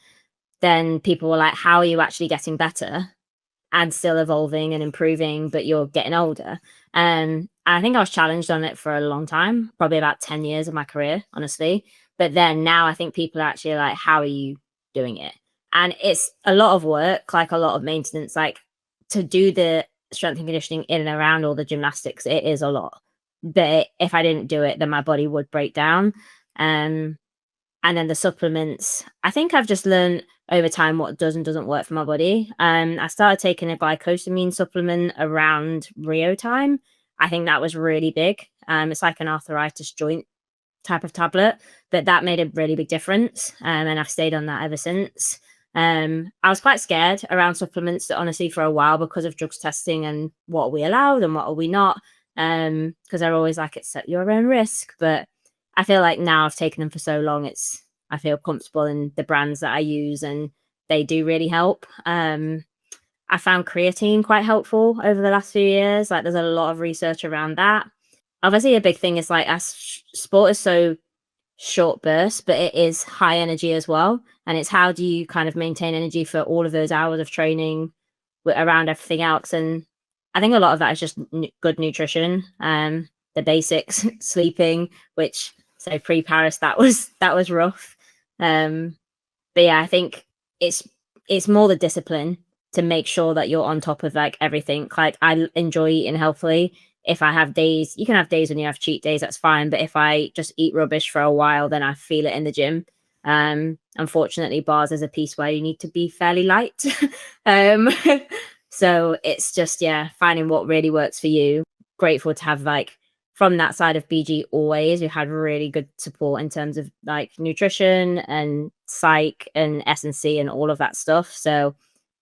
then people were like, how are you actually getting better and still evolving and improving, but you're getting older? And I think I was challenged on it for a long time, probably about 10 years of my career, honestly. But then now I think people are actually like, how are you doing it? And it's a lot of work, like a lot of maintenance, like to do the strength and conditioning in and around all the gymnastics, it is a lot. But if I didn't do it, then my body would break down. And then the supplements, I think I've just learned over time what does and doesn't work for my body. I started taking a glycosamine supplement around Rio time. I think that was really big. It's like an arthritis joint type of tablet, but that made a really big difference. And I've stayed on that ever since. I was quite scared around supplements, honestly, for a while because of drugs testing and what are we allowed and what are we not. Because they're always like, it's at your own risk. But I feel like now I've taken them for so long, I feel comfortable in the brands that I use and they do really help. I found creatine quite helpful over the last few years. Like there's a lot of research around that. Obviously a big thing is like sport is so short bursts, but it is high energy as well. And it's how do you kind of maintain energy for all of those hours of training around everything else. And I think a lot of that is just good nutrition, the basics, sleeping, which so pre-Paris, that was rough. But yeah, I think it's more the discipline to make sure that you're on top of like everything. Like I enjoy eating healthily. if I have days, you can have days when you have cheat days, that's fine. But if I just eat rubbish for a while, then I feel it in the gym. Unfortunately, bars is a piece where you need to be fairly light. So it's just, finding what really works for you. Grateful to have, like, from that side of BG always, we had really good support in terms of like nutrition and psych and S&C and all of that stuff. So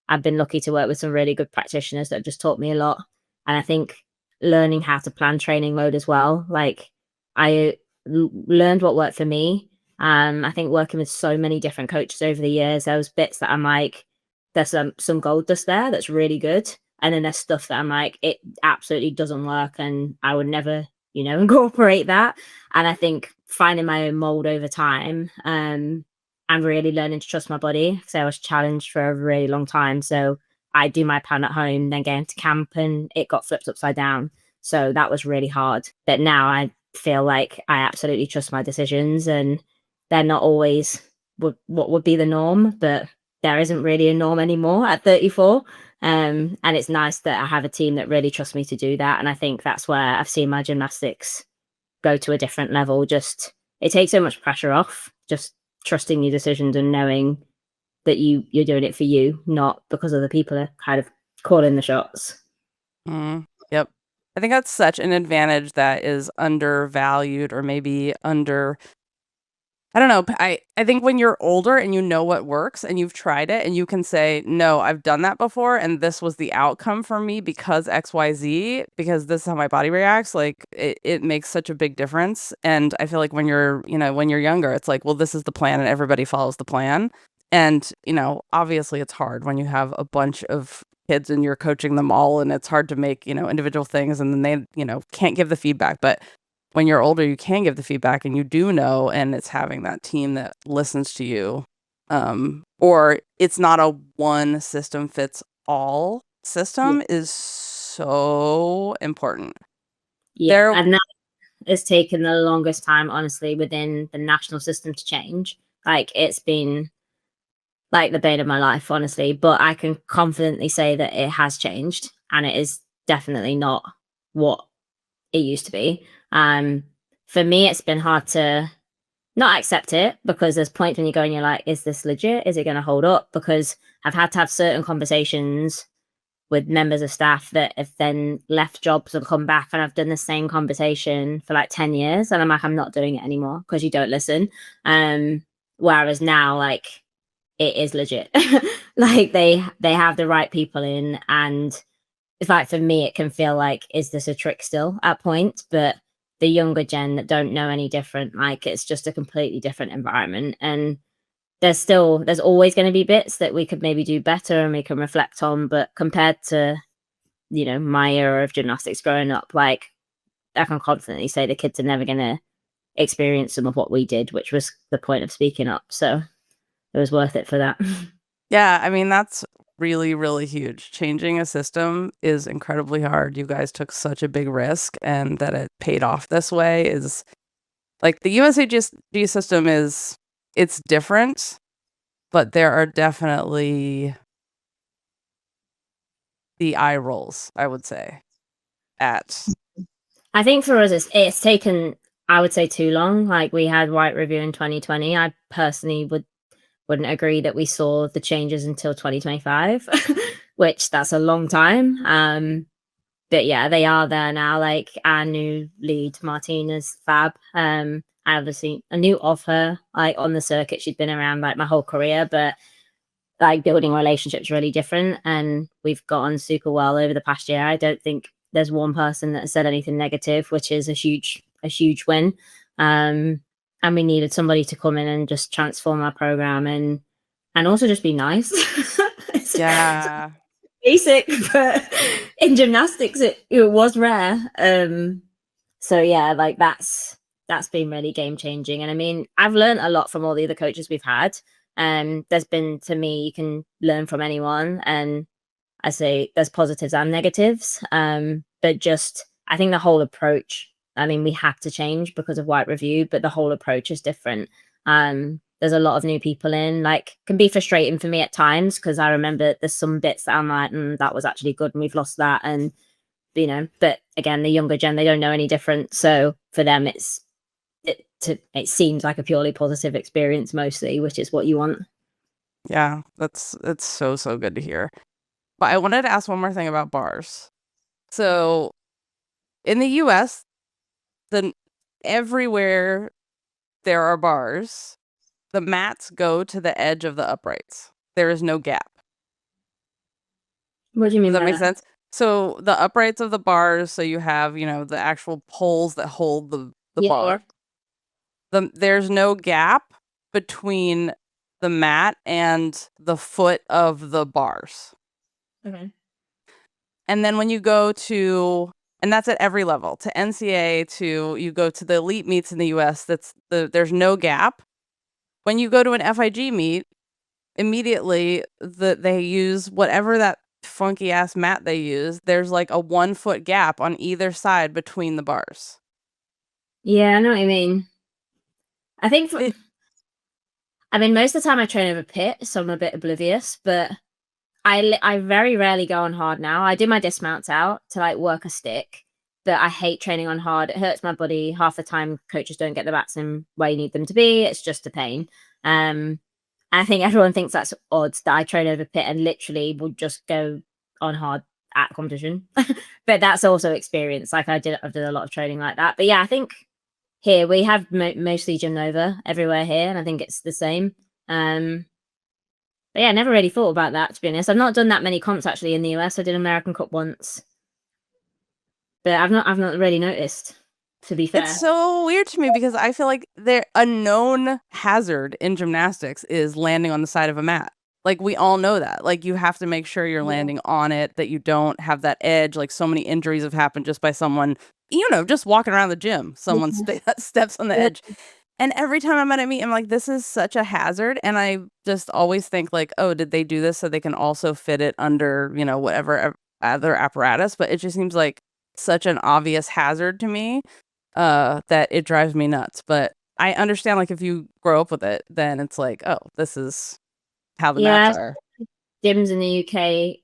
I've been lucky to work with some really good practitioners that have just taught me a lot. And I think learning how to plan training load as well. Like, I learned what worked for me. I think working with so many different coaches over the years, there was bits that I'm like, there's some gold dust there that's really good. And then there's stuff that I'm like, it absolutely doesn't work. And I would never, incorporate that. And I think finding my own mold over time, and really learning to trust my body, because I was challenged for a really long time. So I do my plan at home, then get into camp, and it got flipped upside down. So that was really hard. But now I feel like I absolutely trust my decisions, and they're not always what would be the norm, but there isn't really a norm anymore at 34. And it's nice that I have a team that really trusts me to do that. And I think that's where I've seen my gymnastics go to a different level. Just, it takes so much pressure off, just trusting your decisions and knowing that you're doing it for you, not because other people are kind of calling the shots. Yep. I think that's such an advantage that is undervalued, or maybe I don't know. I think when you're older and you know what works and you've tried it and you can say, no, I've done that before and this was the outcome for me because XYZ, because this is how my body reacts, like it makes such a big difference. And I feel like when you're younger, it's like, well, this is the plan and everybody follows the plan. And, obviously it's hard when you have a bunch of kids and you're coaching them all, and it's hard to make, individual things, and then they, can't give the feedback. But when you're older, you can give the feedback and you do know, and it's having that team that listens to you. Or it's not a one system fits all system is so important. Yeah, and that has taken the longest time, honestly, within the national system to change. Like, it's been like the bane of my life, honestly, but I can confidently say that it has changed, and it is definitely not what it used to be. For me, it's been hard to not accept it, because there's points when you go and you're like, is this legit? Is it going to hold up? Because I've had to have certain conversations with members of staff that have then left jobs and come back, and I've done the same conversation for like 10 years. And I'm like, I'm not doing it anymore because you don't listen. Whereas now, like, it is legit. Like, they have the right people in, and in fact, for me, it can feel like, is this a trick still at points? But the younger gen that don't know any different, like, it's just a completely different environment. And there's always going to be bits that we could maybe do better and we can reflect on. But compared to, my era of gymnastics growing up, like, I can confidently say the kids are never going to experience some of what we did, which was the point of speaking up. So it was worth it for that. Yeah, I mean, that's really, really huge. Changing a system is incredibly hard. You guys took such a big risk, and that it paid off this way is, like, the USAG system it's different, but there are definitely the eye rolls, I would say, I think for us, it's taken, I would say, too long. Like, we had Whyte review in 2020. I personally wouldn't agree that we saw the changes until 2025, which that's a long time. But yeah, they are there now. Like, our new lead, Martina's fab. I obviously knew of her, like, on the circuit. She'd been around like my whole career, but like, building relationships really different, and we've gotten super well over the past year. I don't think there's one person that has said anything negative, which is a huge win. And we needed somebody to come in and just transform our program, and also just be nice. Yeah. Basic, but in gymnastics it was rare. So yeah, like, that's been really game changing. And I mean, I've learned a lot from all the other coaches we've had. There's been, to me, you can learn from anyone, and I say there's positives and negatives. But just, I think the whole approach, I mean, we have to change because of Whyte review, but the whole approach is different. There's a lot of new people in, like, can be frustrating for me at times, because I remember there's some bits that I'm like, that was actually good and we've lost that. And But again, the younger gen, they don't know any different. So for them, it seems like a purely positive experience mostly, which is what you want. Yeah, it's so good to hear. But I wanted to ask one more thing about bars. So in the US, everywhere there are bars, the mats go to the edge of the uprights. There is no gap. What do you mean Does that by make sense? So the uprights of the bars, so you have, the actual poles that hold the Yeah. bar. There's no gap between the mat and the foot of the bars. Okay. And then when you go to, and that's at every level, to NCA, you go to the elite meets in the US, there's no gap. When you go to an FIG meet, immediately they use whatever that funky ass mat they use. There's like a 1 foot gap on either side between the bars. Yeah, I know what you mean. I think most of the time I train over pit, so I'm a bit oblivious, but I very rarely go on hard now. I do my dismounts out to like work a stick, but I hate training on hard. It hurts my body. Half the time coaches don't get the mats in where you need them to be. It's just a pain. I think everyone thinks that's odd that I train over pit and literally will just go on hard at competition. But that's also experience. Like I've done a lot of training like that. But yeah, I think here we have mostly Gymnova everywhere here, and I think it's the same. But yeah, I never really thought about that, to be honest. I've not done that many comps actually in the US. I did American Cup once, but I've not really noticed, to be fair. It's so weird to me because I feel like a known hazard in gymnastics is landing on the side of a mat. Like we all know that. Like you have to make sure you're landing on it, that you don't have that edge. Like so many injuries have happened just by someone, just walking around the gym. Someone steps on the edge. And every time I'm at a meet, I'm like, this is such a hazard. And I just always think like, oh, did they do this so they can also fit it under, whatever other apparatus? But it just seems like such an obvious hazard to me that it drives me nuts. But I understand like if you grow up with it, then it's like, oh, this is how the mats are. Gyms in the UK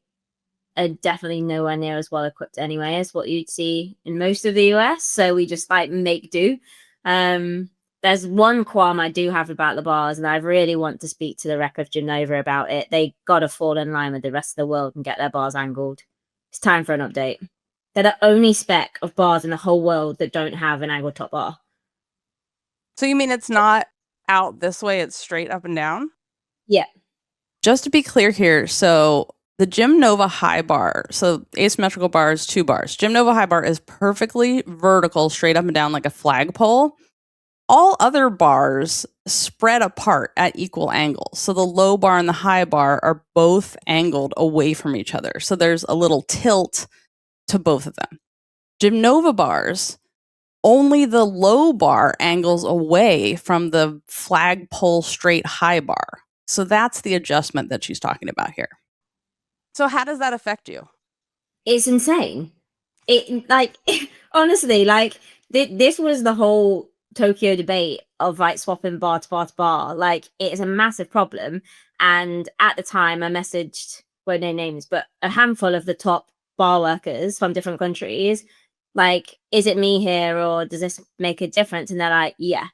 are definitely nowhere near as well equipped anyway as what you'd see in most of the US. So we just like make do. There's one qualm I do have about the bars, and I really want to speak to the rep of Gymnova about it. They got to fall in line with the rest of the world and get their bars angled. It's time for an update. They're the only spec of bars in the whole world that don't have an angled top bar. So you mean it's not out this way, it's straight up and down? Yeah. Just to be clear here, so the Gymnova high bar, so asymmetrical bar is 2 bars. Gymnova high bar is perfectly vertical, straight up and down like a flagpole. All other bars spread apart at equal angles. So the low bar and the high bar are both angled away from each other. So there's a little tilt to both of them. Gymnova bars, only the low bar angles away from the flagpole straight high bar. So that's the adjustment that she's talking about here. So how does that affect you? It's insane. Honestly, this was the whole Tokyo debate of like swapping bar to bar to bar. Like it is a massive problem. And at the time I messaged, won't name names, but a handful of the top bar workers from different countries, like, is it me here or does this make a difference? And they're like, yeah.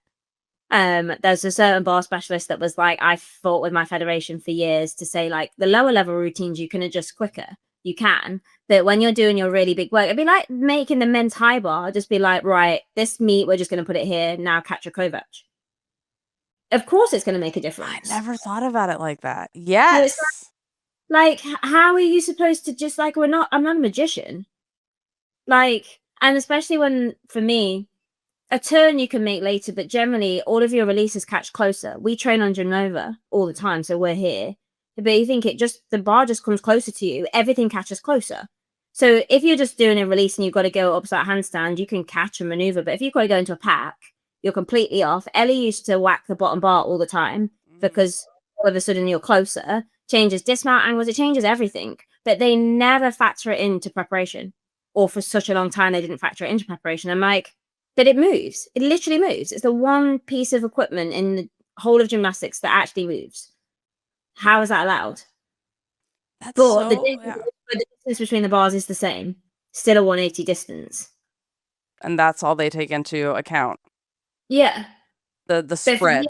There's a certain bar specialist that was like, I fought with my federation for years to say like the lower level routines you can adjust quicker. You can, but when you're doing your really big work, it'd be like making the men's high bar. Just be like, right, this meet, we're just going to put it here. Now catch a Kovac. Of course, it's going to make a difference. I never thought about it like that. Yes. Like, how are you supposed to just like, I'm not a magician. Like, and especially when, for me, a turn you can make later, but generally all of your releases catch closer. We train on Gymnova all the time, so we're here. But you think the bar just comes closer to you. Everything catches closer. So if you're just doing a release and you've got to go upside handstand, you can catch and maneuver. But if you've got to go into a pack, you're completely off. Ellie used to whack the bottom bar all the time because all of a sudden you're closer. Changes dismount angles. It changes everything. But they never factor it into preparation. Or for such a long time, they didn't factor it into preparation. I'm like, but it moves. It literally moves. It's the one piece of equipment in the whole of gymnastics that actually moves. How is that allowed? The difference between the bars is the same. still a 180 distance. And that's all they take into account. Yeah. The spread.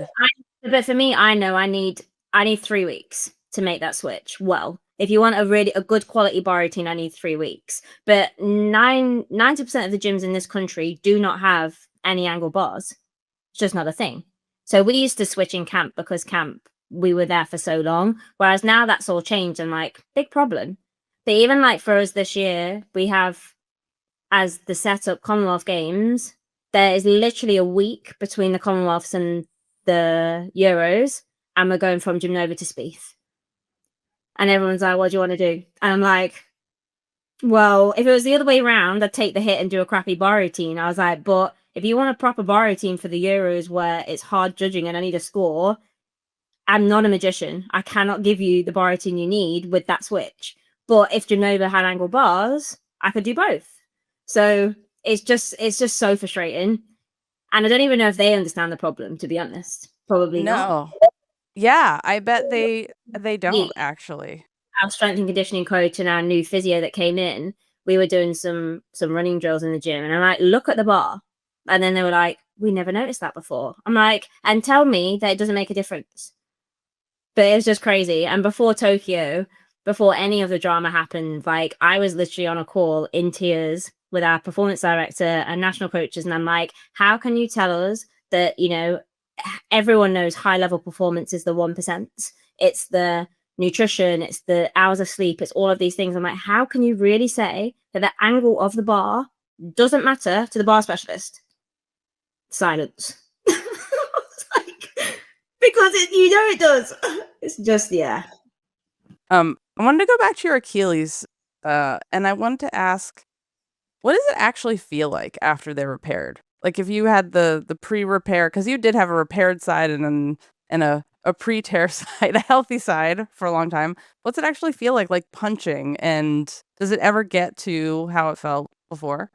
But for me, I know I need 3 weeks to make that switch. Well, if you want a good quality bar routine, I need 3 weeks. But 90% of the gyms in this country do not have any angle bars. It's just not a thing. So we used to switch in camp because we were there for so long. Whereas now that's all changed and like big problem. But even like for us this year, we have as the setup Commonwealth Games, there is literally a week between the Commonwealths and the Euros, and we're going from Gymnova to Spieth. And everyone's like, what do you want to do? And I'm like, well, if it was the other way around, I'd take the hit and do a crappy bar routine. I was like, but if you want a proper bar routine for the Euros where it's hard judging and I need a score, I'm not a magician. I cannot give you the bar routine you need with that switch. But if Gymnova had angle bars, I could do both. So it's just so frustrating. And I don't even know if they understand the problem, to be honest. Probably not. Yeah, I bet they don't actually. Our strength and conditioning coach and our new physio that came in, we were doing some running drills in the gym, and I'm like, look at the bar. And then they were like, we never noticed that before. I'm like, and tell me that it doesn't make a difference. But it was just crazy. And before Tokyo, before any of the drama happened, like I was literally on a call in tears with our performance director and national coaches. And I'm like, how can you tell us that, you know, everyone knows high level performance is the 1%. It's the nutrition, it's the hours of sleep, it's all of these things. I'm like, how can you really say that the angle of the bar doesn't matter to the bar specialist? Silence. Like, because you know it does. It's just, yeah. I wanted to go back to your Achilles, and I wanted to ask, what does it actually feel like after they're repaired? Like if you had the pre-repair, because you did have a repaired side and a pre-tear side, a healthy side for a long time. What's it actually feel like punching? And does it ever get to how it felt before?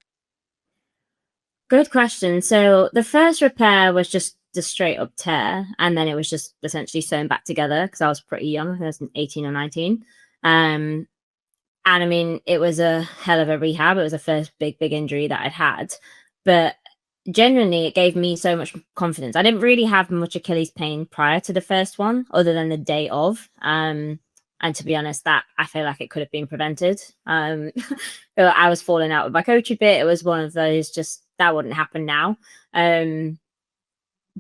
Good question. So the first repair was just the straight up tear, and then it was just essentially sewn back together because I was pretty young. I think I was 18 or 19. And I mean, it was a hell of a rehab. It was the first big injury that I'd had. But genuinely, it gave me so much confidence. I didn't really have much Achilles pain prior to the first one, other than the day of. And to be honest, that I feel like it could have been prevented. I was falling out with my coach a bit. It was one of those just that wouldn't happen now.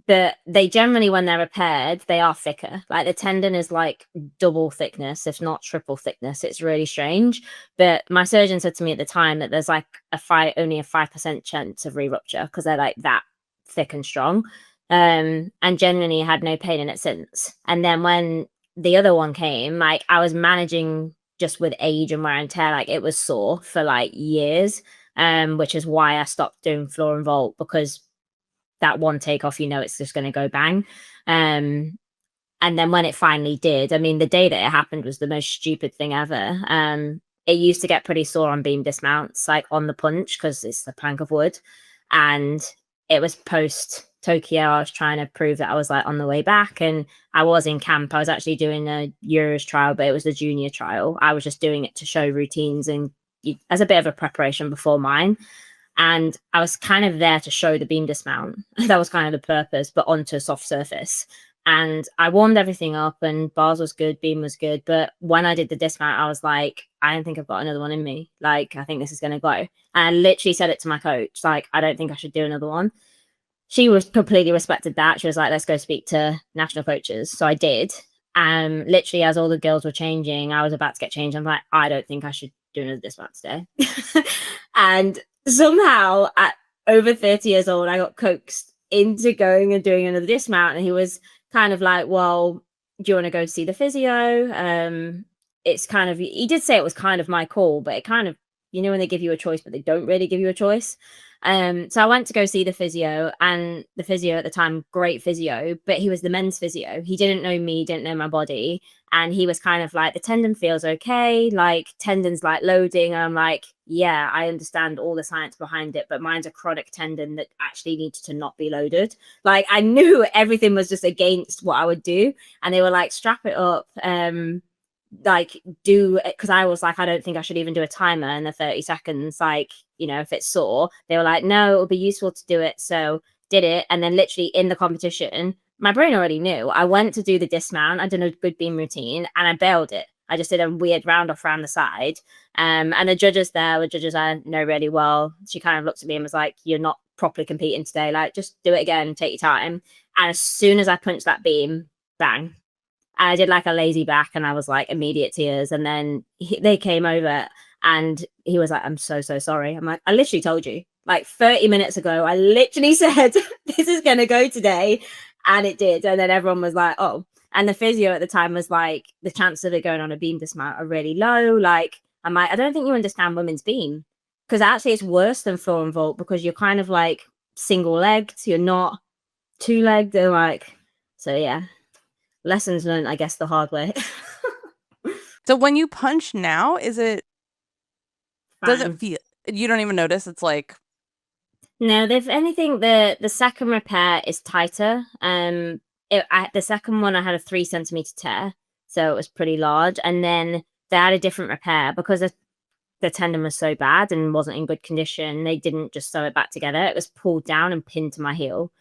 But they generally, when they're repaired, they are thicker. Like the tendon is like double thickness, if not triple thickness. It's really strange. But my surgeon said to me at the time that there's like only a 5% chance of re-rupture because they're like that thick and strong. And genuinely had no pain in it since. And then when the other one came, like I was managing just with age and wear and tear, like it was sore for like years, which is why I stopped doing floor and vault, because that one takeoff, you know, it's just going to go bang. And then when it finally did, I mean, the day that it happened was the most stupid thing ever. It used to get pretty sore on beam dismounts, like on the punch, because it's the plank of wood. And it was post Tokyo. I was trying to prove that I was like on the way back, and I was in camp. I was actually doing a Euros trial, but it was a junior trial. I was just doing it to show routines and as a bit of a preparation before mine. And I was kind of there to show the beam dismount. That was kind of the purpose, but onto a soft surface. And I warmed everything up and bars was good, beam was good. But when I did the dismount, I was like, I don't think I've got another one in me. Like, I think this is going to go. And I literally said it to my coach, like, I don't think I should do another one. She was completely respected that. She was like, let's go speak to national coaches. So I did. Literally, as all the girls were changing, I was about to get changed. I'm like, I don't think I should do another dismount today. And somehow at over 30 years old, I got coaxed into going and doing another dismount. And he was kind of like, well, do you want to go see the physio? It's kind of, he did say it was kind of my call, but it kind of, you know, when they give you a choice, but they don't really give you a choice. So I went to go see the physio, and the physio at the time, great physio, but he was the men's physio. He didn't know me, didn't know my body. And he was kind of like, the tendon feels okay. Like tendon's like loading. And I'm like, yeah, I understand all the science behind it, but mine's a chronic tendon that actually needs to not be loaded. Like I knew everything was just against what I would do. And they were like, strap it up. like do, because I was like, I don't think I should even do a timer in the 30 seconds, like, you know, if it's sore. They were like, no, it'll be useful to do it. So did it, and then literally in the competition, my brain already knew. I went to do the dismount, I did a good beam routine, and I bailed it. I just did a weird round off around the side. And the judges there were judges I know really well. She kind of looked at me and was like, you're not properly competing today, like just do it again, take your time. And as soon as I punched that beam, bang, and I did like a lazy back, and I was like immediate tears. And then they came over, and he was like, I'm so sorry. I'm like, I literally told you like 30 minutes ago, I literally said this is going to go today. And it did. And then everyone was like, oh. And the physio at the time was like, the chances of it going on a beam dismount are really low. Like, I'm like, I don't think you understand women's beam, because actually it's worse than floor and vault, because you're kind of like single legged, you're not two legged. They're like, so yeah, lessons learned, I guess, the hard way. So when you punch now, does it Fine. feel, you don't even notice? It's like, No, if anything, the second repair is tighter. The second one I had a 3 centimeter tear, so it was pretty large. And then they had a different repair because the tendon was so bad and wasn't in good condition. They didn't just sew it back together. It was pulled down and pinned to my heel.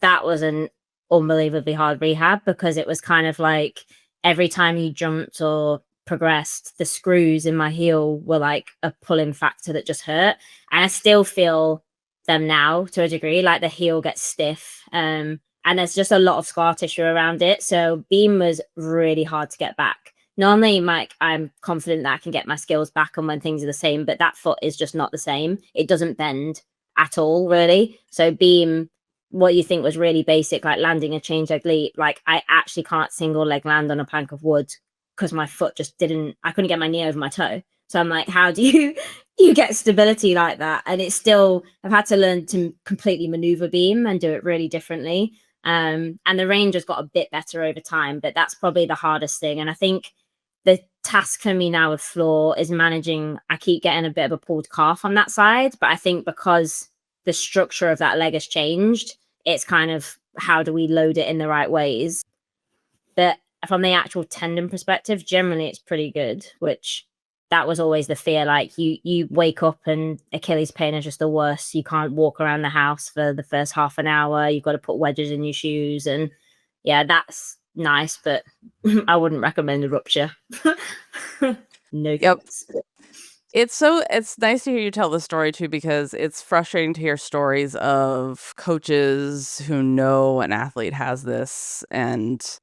That was an unbelievably hard rehab, because it was kind of like every time you jumped or progressed, the screws in my heel were like a pulling factor that just hurt. And I still feel them now to a degree, like the heel gets stiff, and there's just a lot of scar tissue around it. So beam was really hard to get back. Normally, Mike, I'm confident that I can get my skills back on when things are the same, but that foot is just not the same. It doesn't bend at all, really. So beam, what you think was really basic, like landing a change leg leap, like I actually can't single leg land on a plank of wood because my foot just didn't, I couldn't get my knee over my toe. So I'm like, how do you get stability like that? And it's still, I've had to learn to completely maneuver beam and do it really differently. And the range has got a bit better over time, but that's probably the hardest thing. And I think the task for me now with floor is managing, I keep getting a bit of a pulled calf on that side, but I think because the structure of that leg has changed, it's kind of how do we load it in the right ways. But from the actual tendon perspective, generally it's pretty good, which that was always the fear. Like you wake up and Achilles pain is just the worst. You can't walk around the house for the first half an hour. You've got to put wedges in your shoes. And yeah, that's nice, but I wouldn't recommend a rupture. No. Yep. It's nice to hear you tell the story too, because it's frustrating to hear stories of coaches who know an athlete has this and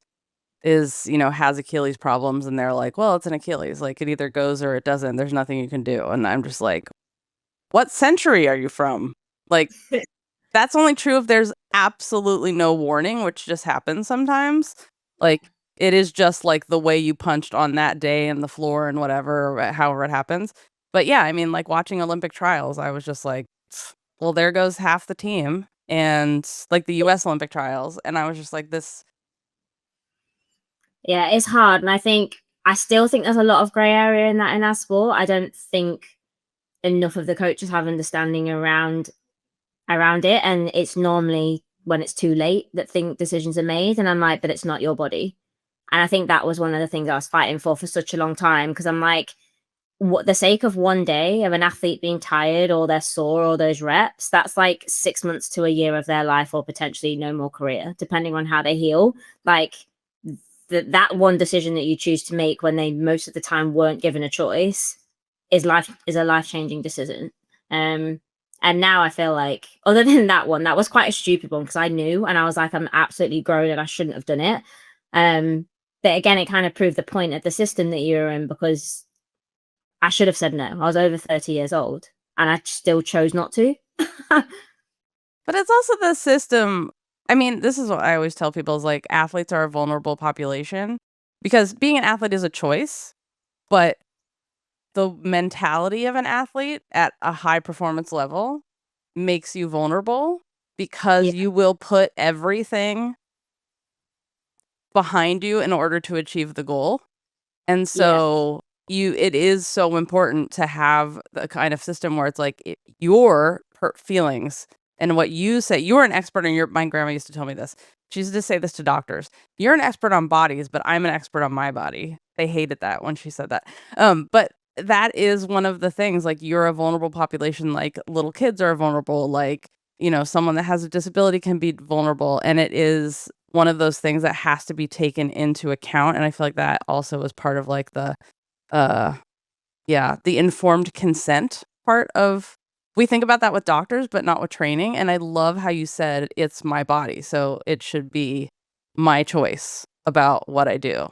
is, has Achilles problems, and they're like, well, it's an Achilles, like it either goes or it doesn't, there's nothing you can do. And I'm just like, what century are you from? Like, that's only true if there's absolutely no warning, which just happens sometimes. Like, it is just like the way you punched on that day in the floor and whatever, or however it happens. But yeah, I mean, like watching Olympic trials, I was just like, well, there goes half the team, and like the US Olympic trials. And I was just like, this. Yeah, it's hard. And I still think there's a lot of gray area in our sport. I don't think enough of the coaches have understanding around it. And it's normally when it's too late that decisions are made. And I'm like, but it's not your body. And I think that was one of the things I was fighting for such a long time, because I'm like, what the sake of one day of an athlete being tired or they're sore or those reps, that's like 6 months to a year of their life, or potentially no more career, depending on how they heal. Like that one decision that you choose to make when they most of the time weren't given a choice is a life-changing decision. And now I feel like, other than that one, that was quite a stupid one, because I knew, and I was like, I'm absolutely grown and I shouldn't have done it. But again, it kind of proved the point of the system that you're in, because I should have said no. I was over 30 years old and I still chose not to. But it's also the system. I mean, this is what I always tell people, is like, athletes are a vulnerable population, because being an athlete is a choice, but the mentality of an athlete at a high performance level makes you vulnerable, because you will put everything behind you in order to achieve the goal. And so it is so important to have the kind of system where it's like your feelings and what you say. You're an expert on my grandma used to tell me this. She used to say this to doctors. You're an expert on bodies, but I'm an expert on my body. They hated that when she said that. But that is one of the things, like, you're a vulnerable population, like little kids are vulnerable, like, someone that has a disability can be vulnerable. And it is one of those things that has to be taken into account. And I feel like that also is part of like the the informed consent part of, we think about that with doctors, but not with training. And I love how you said it's my body, so it should be my choice about what I do.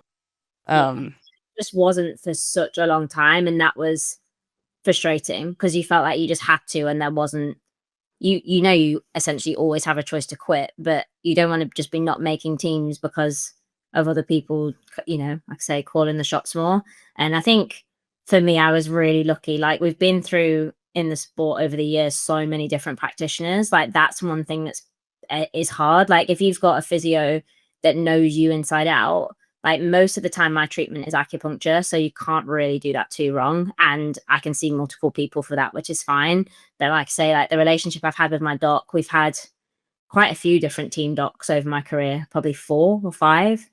Just wasn't for such a long time, and that was frustrating because you felt like you just had to, and there wasn't, you essentially always have a choice to quit, but you don't want to just be not making teams because of other people, like I say, calling the shots more. And I think for me, I was really lucky. Like, we've been through in the sport over the years so many different practitioners. Like, that's one thing that's is hard. Like, if you've got a physio that knows you inside out, like, most of the time my treatment is acupuncture, so you can't really do that too wrong, and I can see multiple people for that, which is fine. But like I say, like, the relationship I've had with my doc, we've had quite a few different team docs over my career, probably 4 or 5.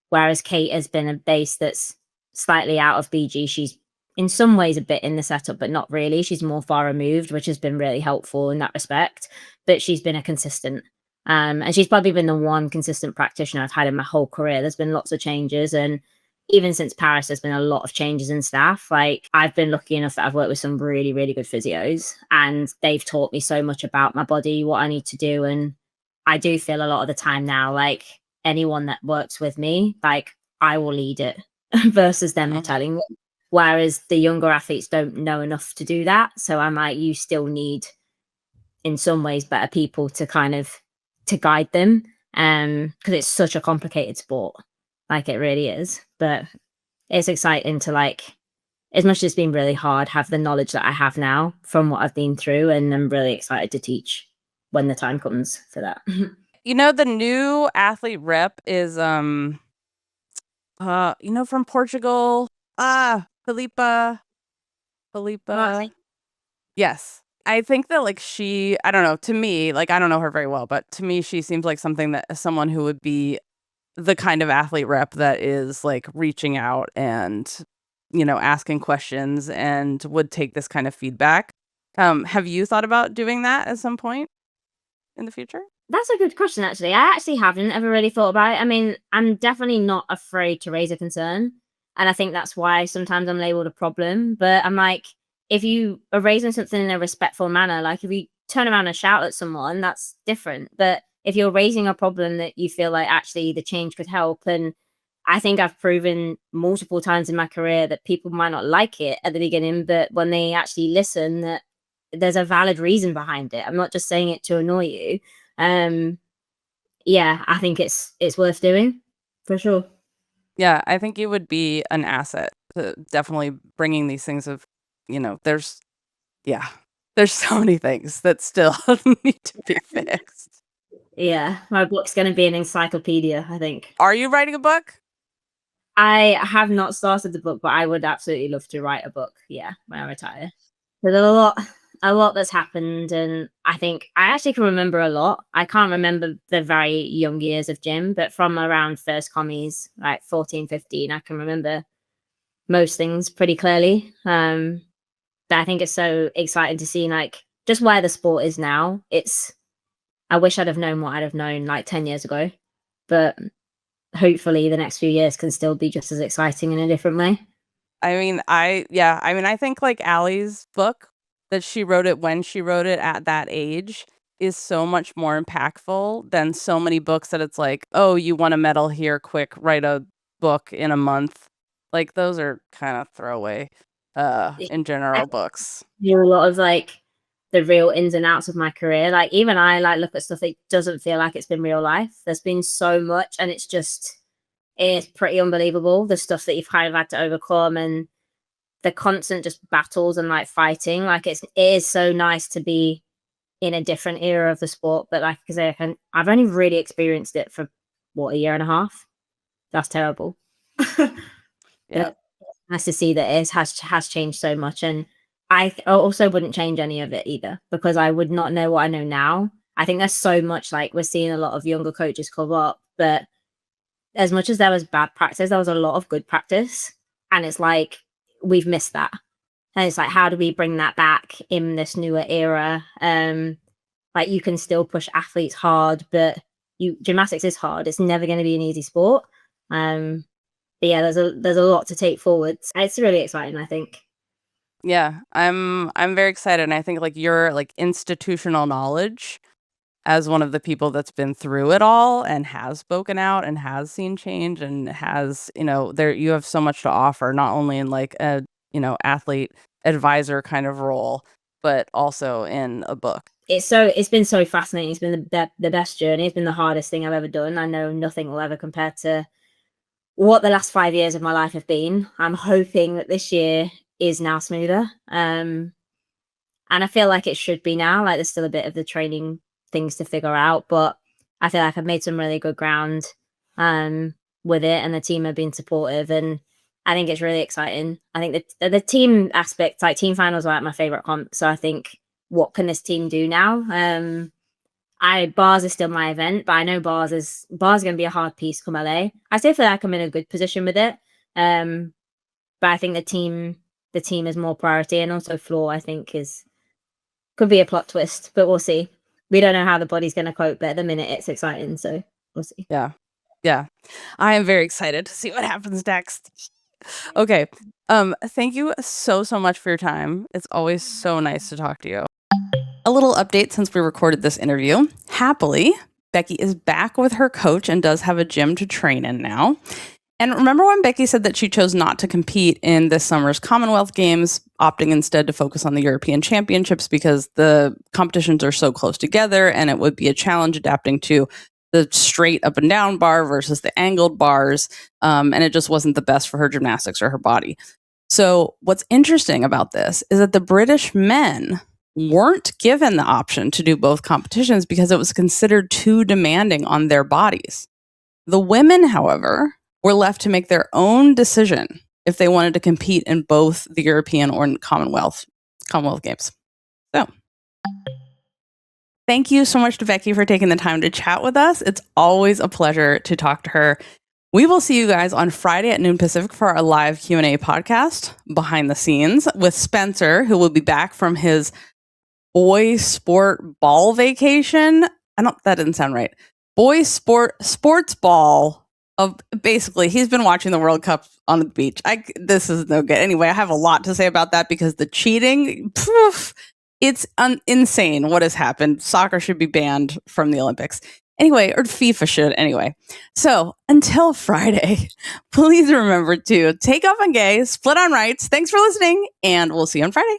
Whereas Kate has been a base that's slightly out of BG. She's in some ways a bit in the setup, but not really. She's more far removed, which has been really helpful in that respect. But she's been a consistent. And she's probably been the one consistent practitioner I've had in my whole career. There's been lots of changes. And even since Paris, there's been a lot of changes in staff. Like, I've been lucky enough that I've worked with some really, really good physios, and they've taught me so much about my body, what I need to do. And I do feel a lot of the time now, like, anyone that works with me, like, I will lead it versus them telling me. Whereas the younger athletes don't know enough to do that. So I'm like, you still need, in some ways, better people to kind of to guide them, because it's such a complicated sport. Like, it really is. But it's exciting to, like, as much as it's been really hard, have the knowledge that I have now from what I've been through, and I'm really excited to teach when the time comes for that. The new athlete rep is from Portugal. Filipa. Right. Yes. I think that, like, I don't know, to me, like, I don't know her very well, but to me, she seems like someone who would be the kind of athlete rep that is, like, reaching out and, asking questions and would take this kind of feedback. Have you thought about doing that at some point in the future? That's a good question, actually. I actually haven't ever really thought about it. I mean, I'm definitely not afraid to raise a concern. And I think that's why sometimes I'm labeled a problem. But I'm like, if you are raising something in a respectful manner, like, if you turn around and shout at someone, that's different. But if you're raising a problem that you feel like actually the change could help, and I think I've proven multiple times in my career that people might not like it at the beginning, but when they actually listen, that there's a valid reason behind it. I'm not just saying it to annoy you. Yeah, I think it's worth doing for sure. Yeah, I think it would be an asset to definitely bringing these things of, there's so many things that still need to be fixed. Yeah, my book's going to be an encyclopedia, I think. Are you writing a book? I have not started the book, but I would absolutely love to write a book. Yeah, when I retire. There's a lot that's happened, and I think I actually can remember a lot. I can't remember the very young years of gym, but from around first commies, like 14, 15, I can remember most things pretty clearly. But I think it's so exciting to see, like, just where the sport is now. I wish I'd have known what I'd have known like 10 years ago, but hopefully the next few years can still be just as exciting in a different way. I think, like, Allie's book, that she wrote it when she wrote it at that age, is so much more impactful than so many books that it's like, oh, you won a medal here, quick, write a book in a month. Like, those are kind of throwaway in general books. A lot of, like, the real ins and outs of my career. Like, even I, like, look at stuff that doesn't feel like it's been real life. There's been so much, and it's pretty unbelievable, the stuff that you've kind of had to overcome, and the constant just battles and, like, fighting. Like, it is so nice to be in a different era of the sport. But like I say, I've only really experienced it for a year and a half. That's terrible. Yeah. Nice to see that it has changed so much, and I also wouldn't change any of it either, because I would not know what I know now. I think there's so much, like, we're seeing a lot of younger coaches come up, but as much as there was bad practice, there was a lot of good practice. And it's like, we've missed that. And it's like, how do we bring that back in this newer era? Like, you can still push athletes hard, but gymnastics is hard. It's never going to be an easy sport. But yeah, there's a lot to take forward. It's really exciting, I think. Yeah, I'm very excited, and I think like your like institutional knowledge as one of the people that's been through it all and has spoken out and has seen change and has, there you have so much to offer, not only in like a, athlete advisor kind of role, but also in a book. It's been so fascinating. It's been the best journey. It's been the hardest thing I've ever done. I know nothing will ever compare to what the last 5 years of my life have been. I'm hoping that this year is now smoother. And I feel like it should be now. Like, there's still a bit of the training things to figure out, but I feel like I've made some really good ground with it, and the team have been supportive, and I think it's really exciting. I think that the team aspect, like team finals, are like my favorite comp. So I think, what can this team do now? Bars is still my event, but I know bars is going to be a hard piece come LA. I still feel like I'm in a good position with it, but I think the team is more priority, and also floor, I think, could be a plot twist, but we'll see. We don't know how the body's going to cope, but at the minute it's exciting, so we'll see. Yeah. I am very excited to see what happens next. Okay. Thank you so much for your time. It's always so nice to talk to you. A little update since we recorded this interview. Happily, Becky is back with her coach and does have a gym to train in now. And remember when Becky said that she chose not to compete in this summer's Commonwealth Games, opting instead to focus on the European Championships because the competitions are so close together and it would be a challenge adapting to the straight up and down bar versus the angled bars. And it just wasn't the best for her gymnastics or her body. So what's interesting about this is that the British men weren't given the option to do both competitions because it was considered too demanding on their bodies. The women, however, were left to make their own decision if they wanted to compete in both the European or Commonwealth Games. So, thank you so much to Becky for taking the time to chat with us. It's always a pleasure to talk to her. We will see you guys on Friday at noon Pacific for our live Q&A podcast, Behind the Scenes, with Spencer, who will be back from his boy sport ball vacation. That didn't sound right. Boy sports ball. Basically, he's been watching the World Cup on the beach. This is no good. Anyway, I have a lot to say about that because the cheating, it's insane what has happened. Soccer should be banned from the Olympics. Anyway, or FIFA should anyway. So until Friday, please remember to take off on gay, split on rights. Thanks for listening, and we'll see you on Friday.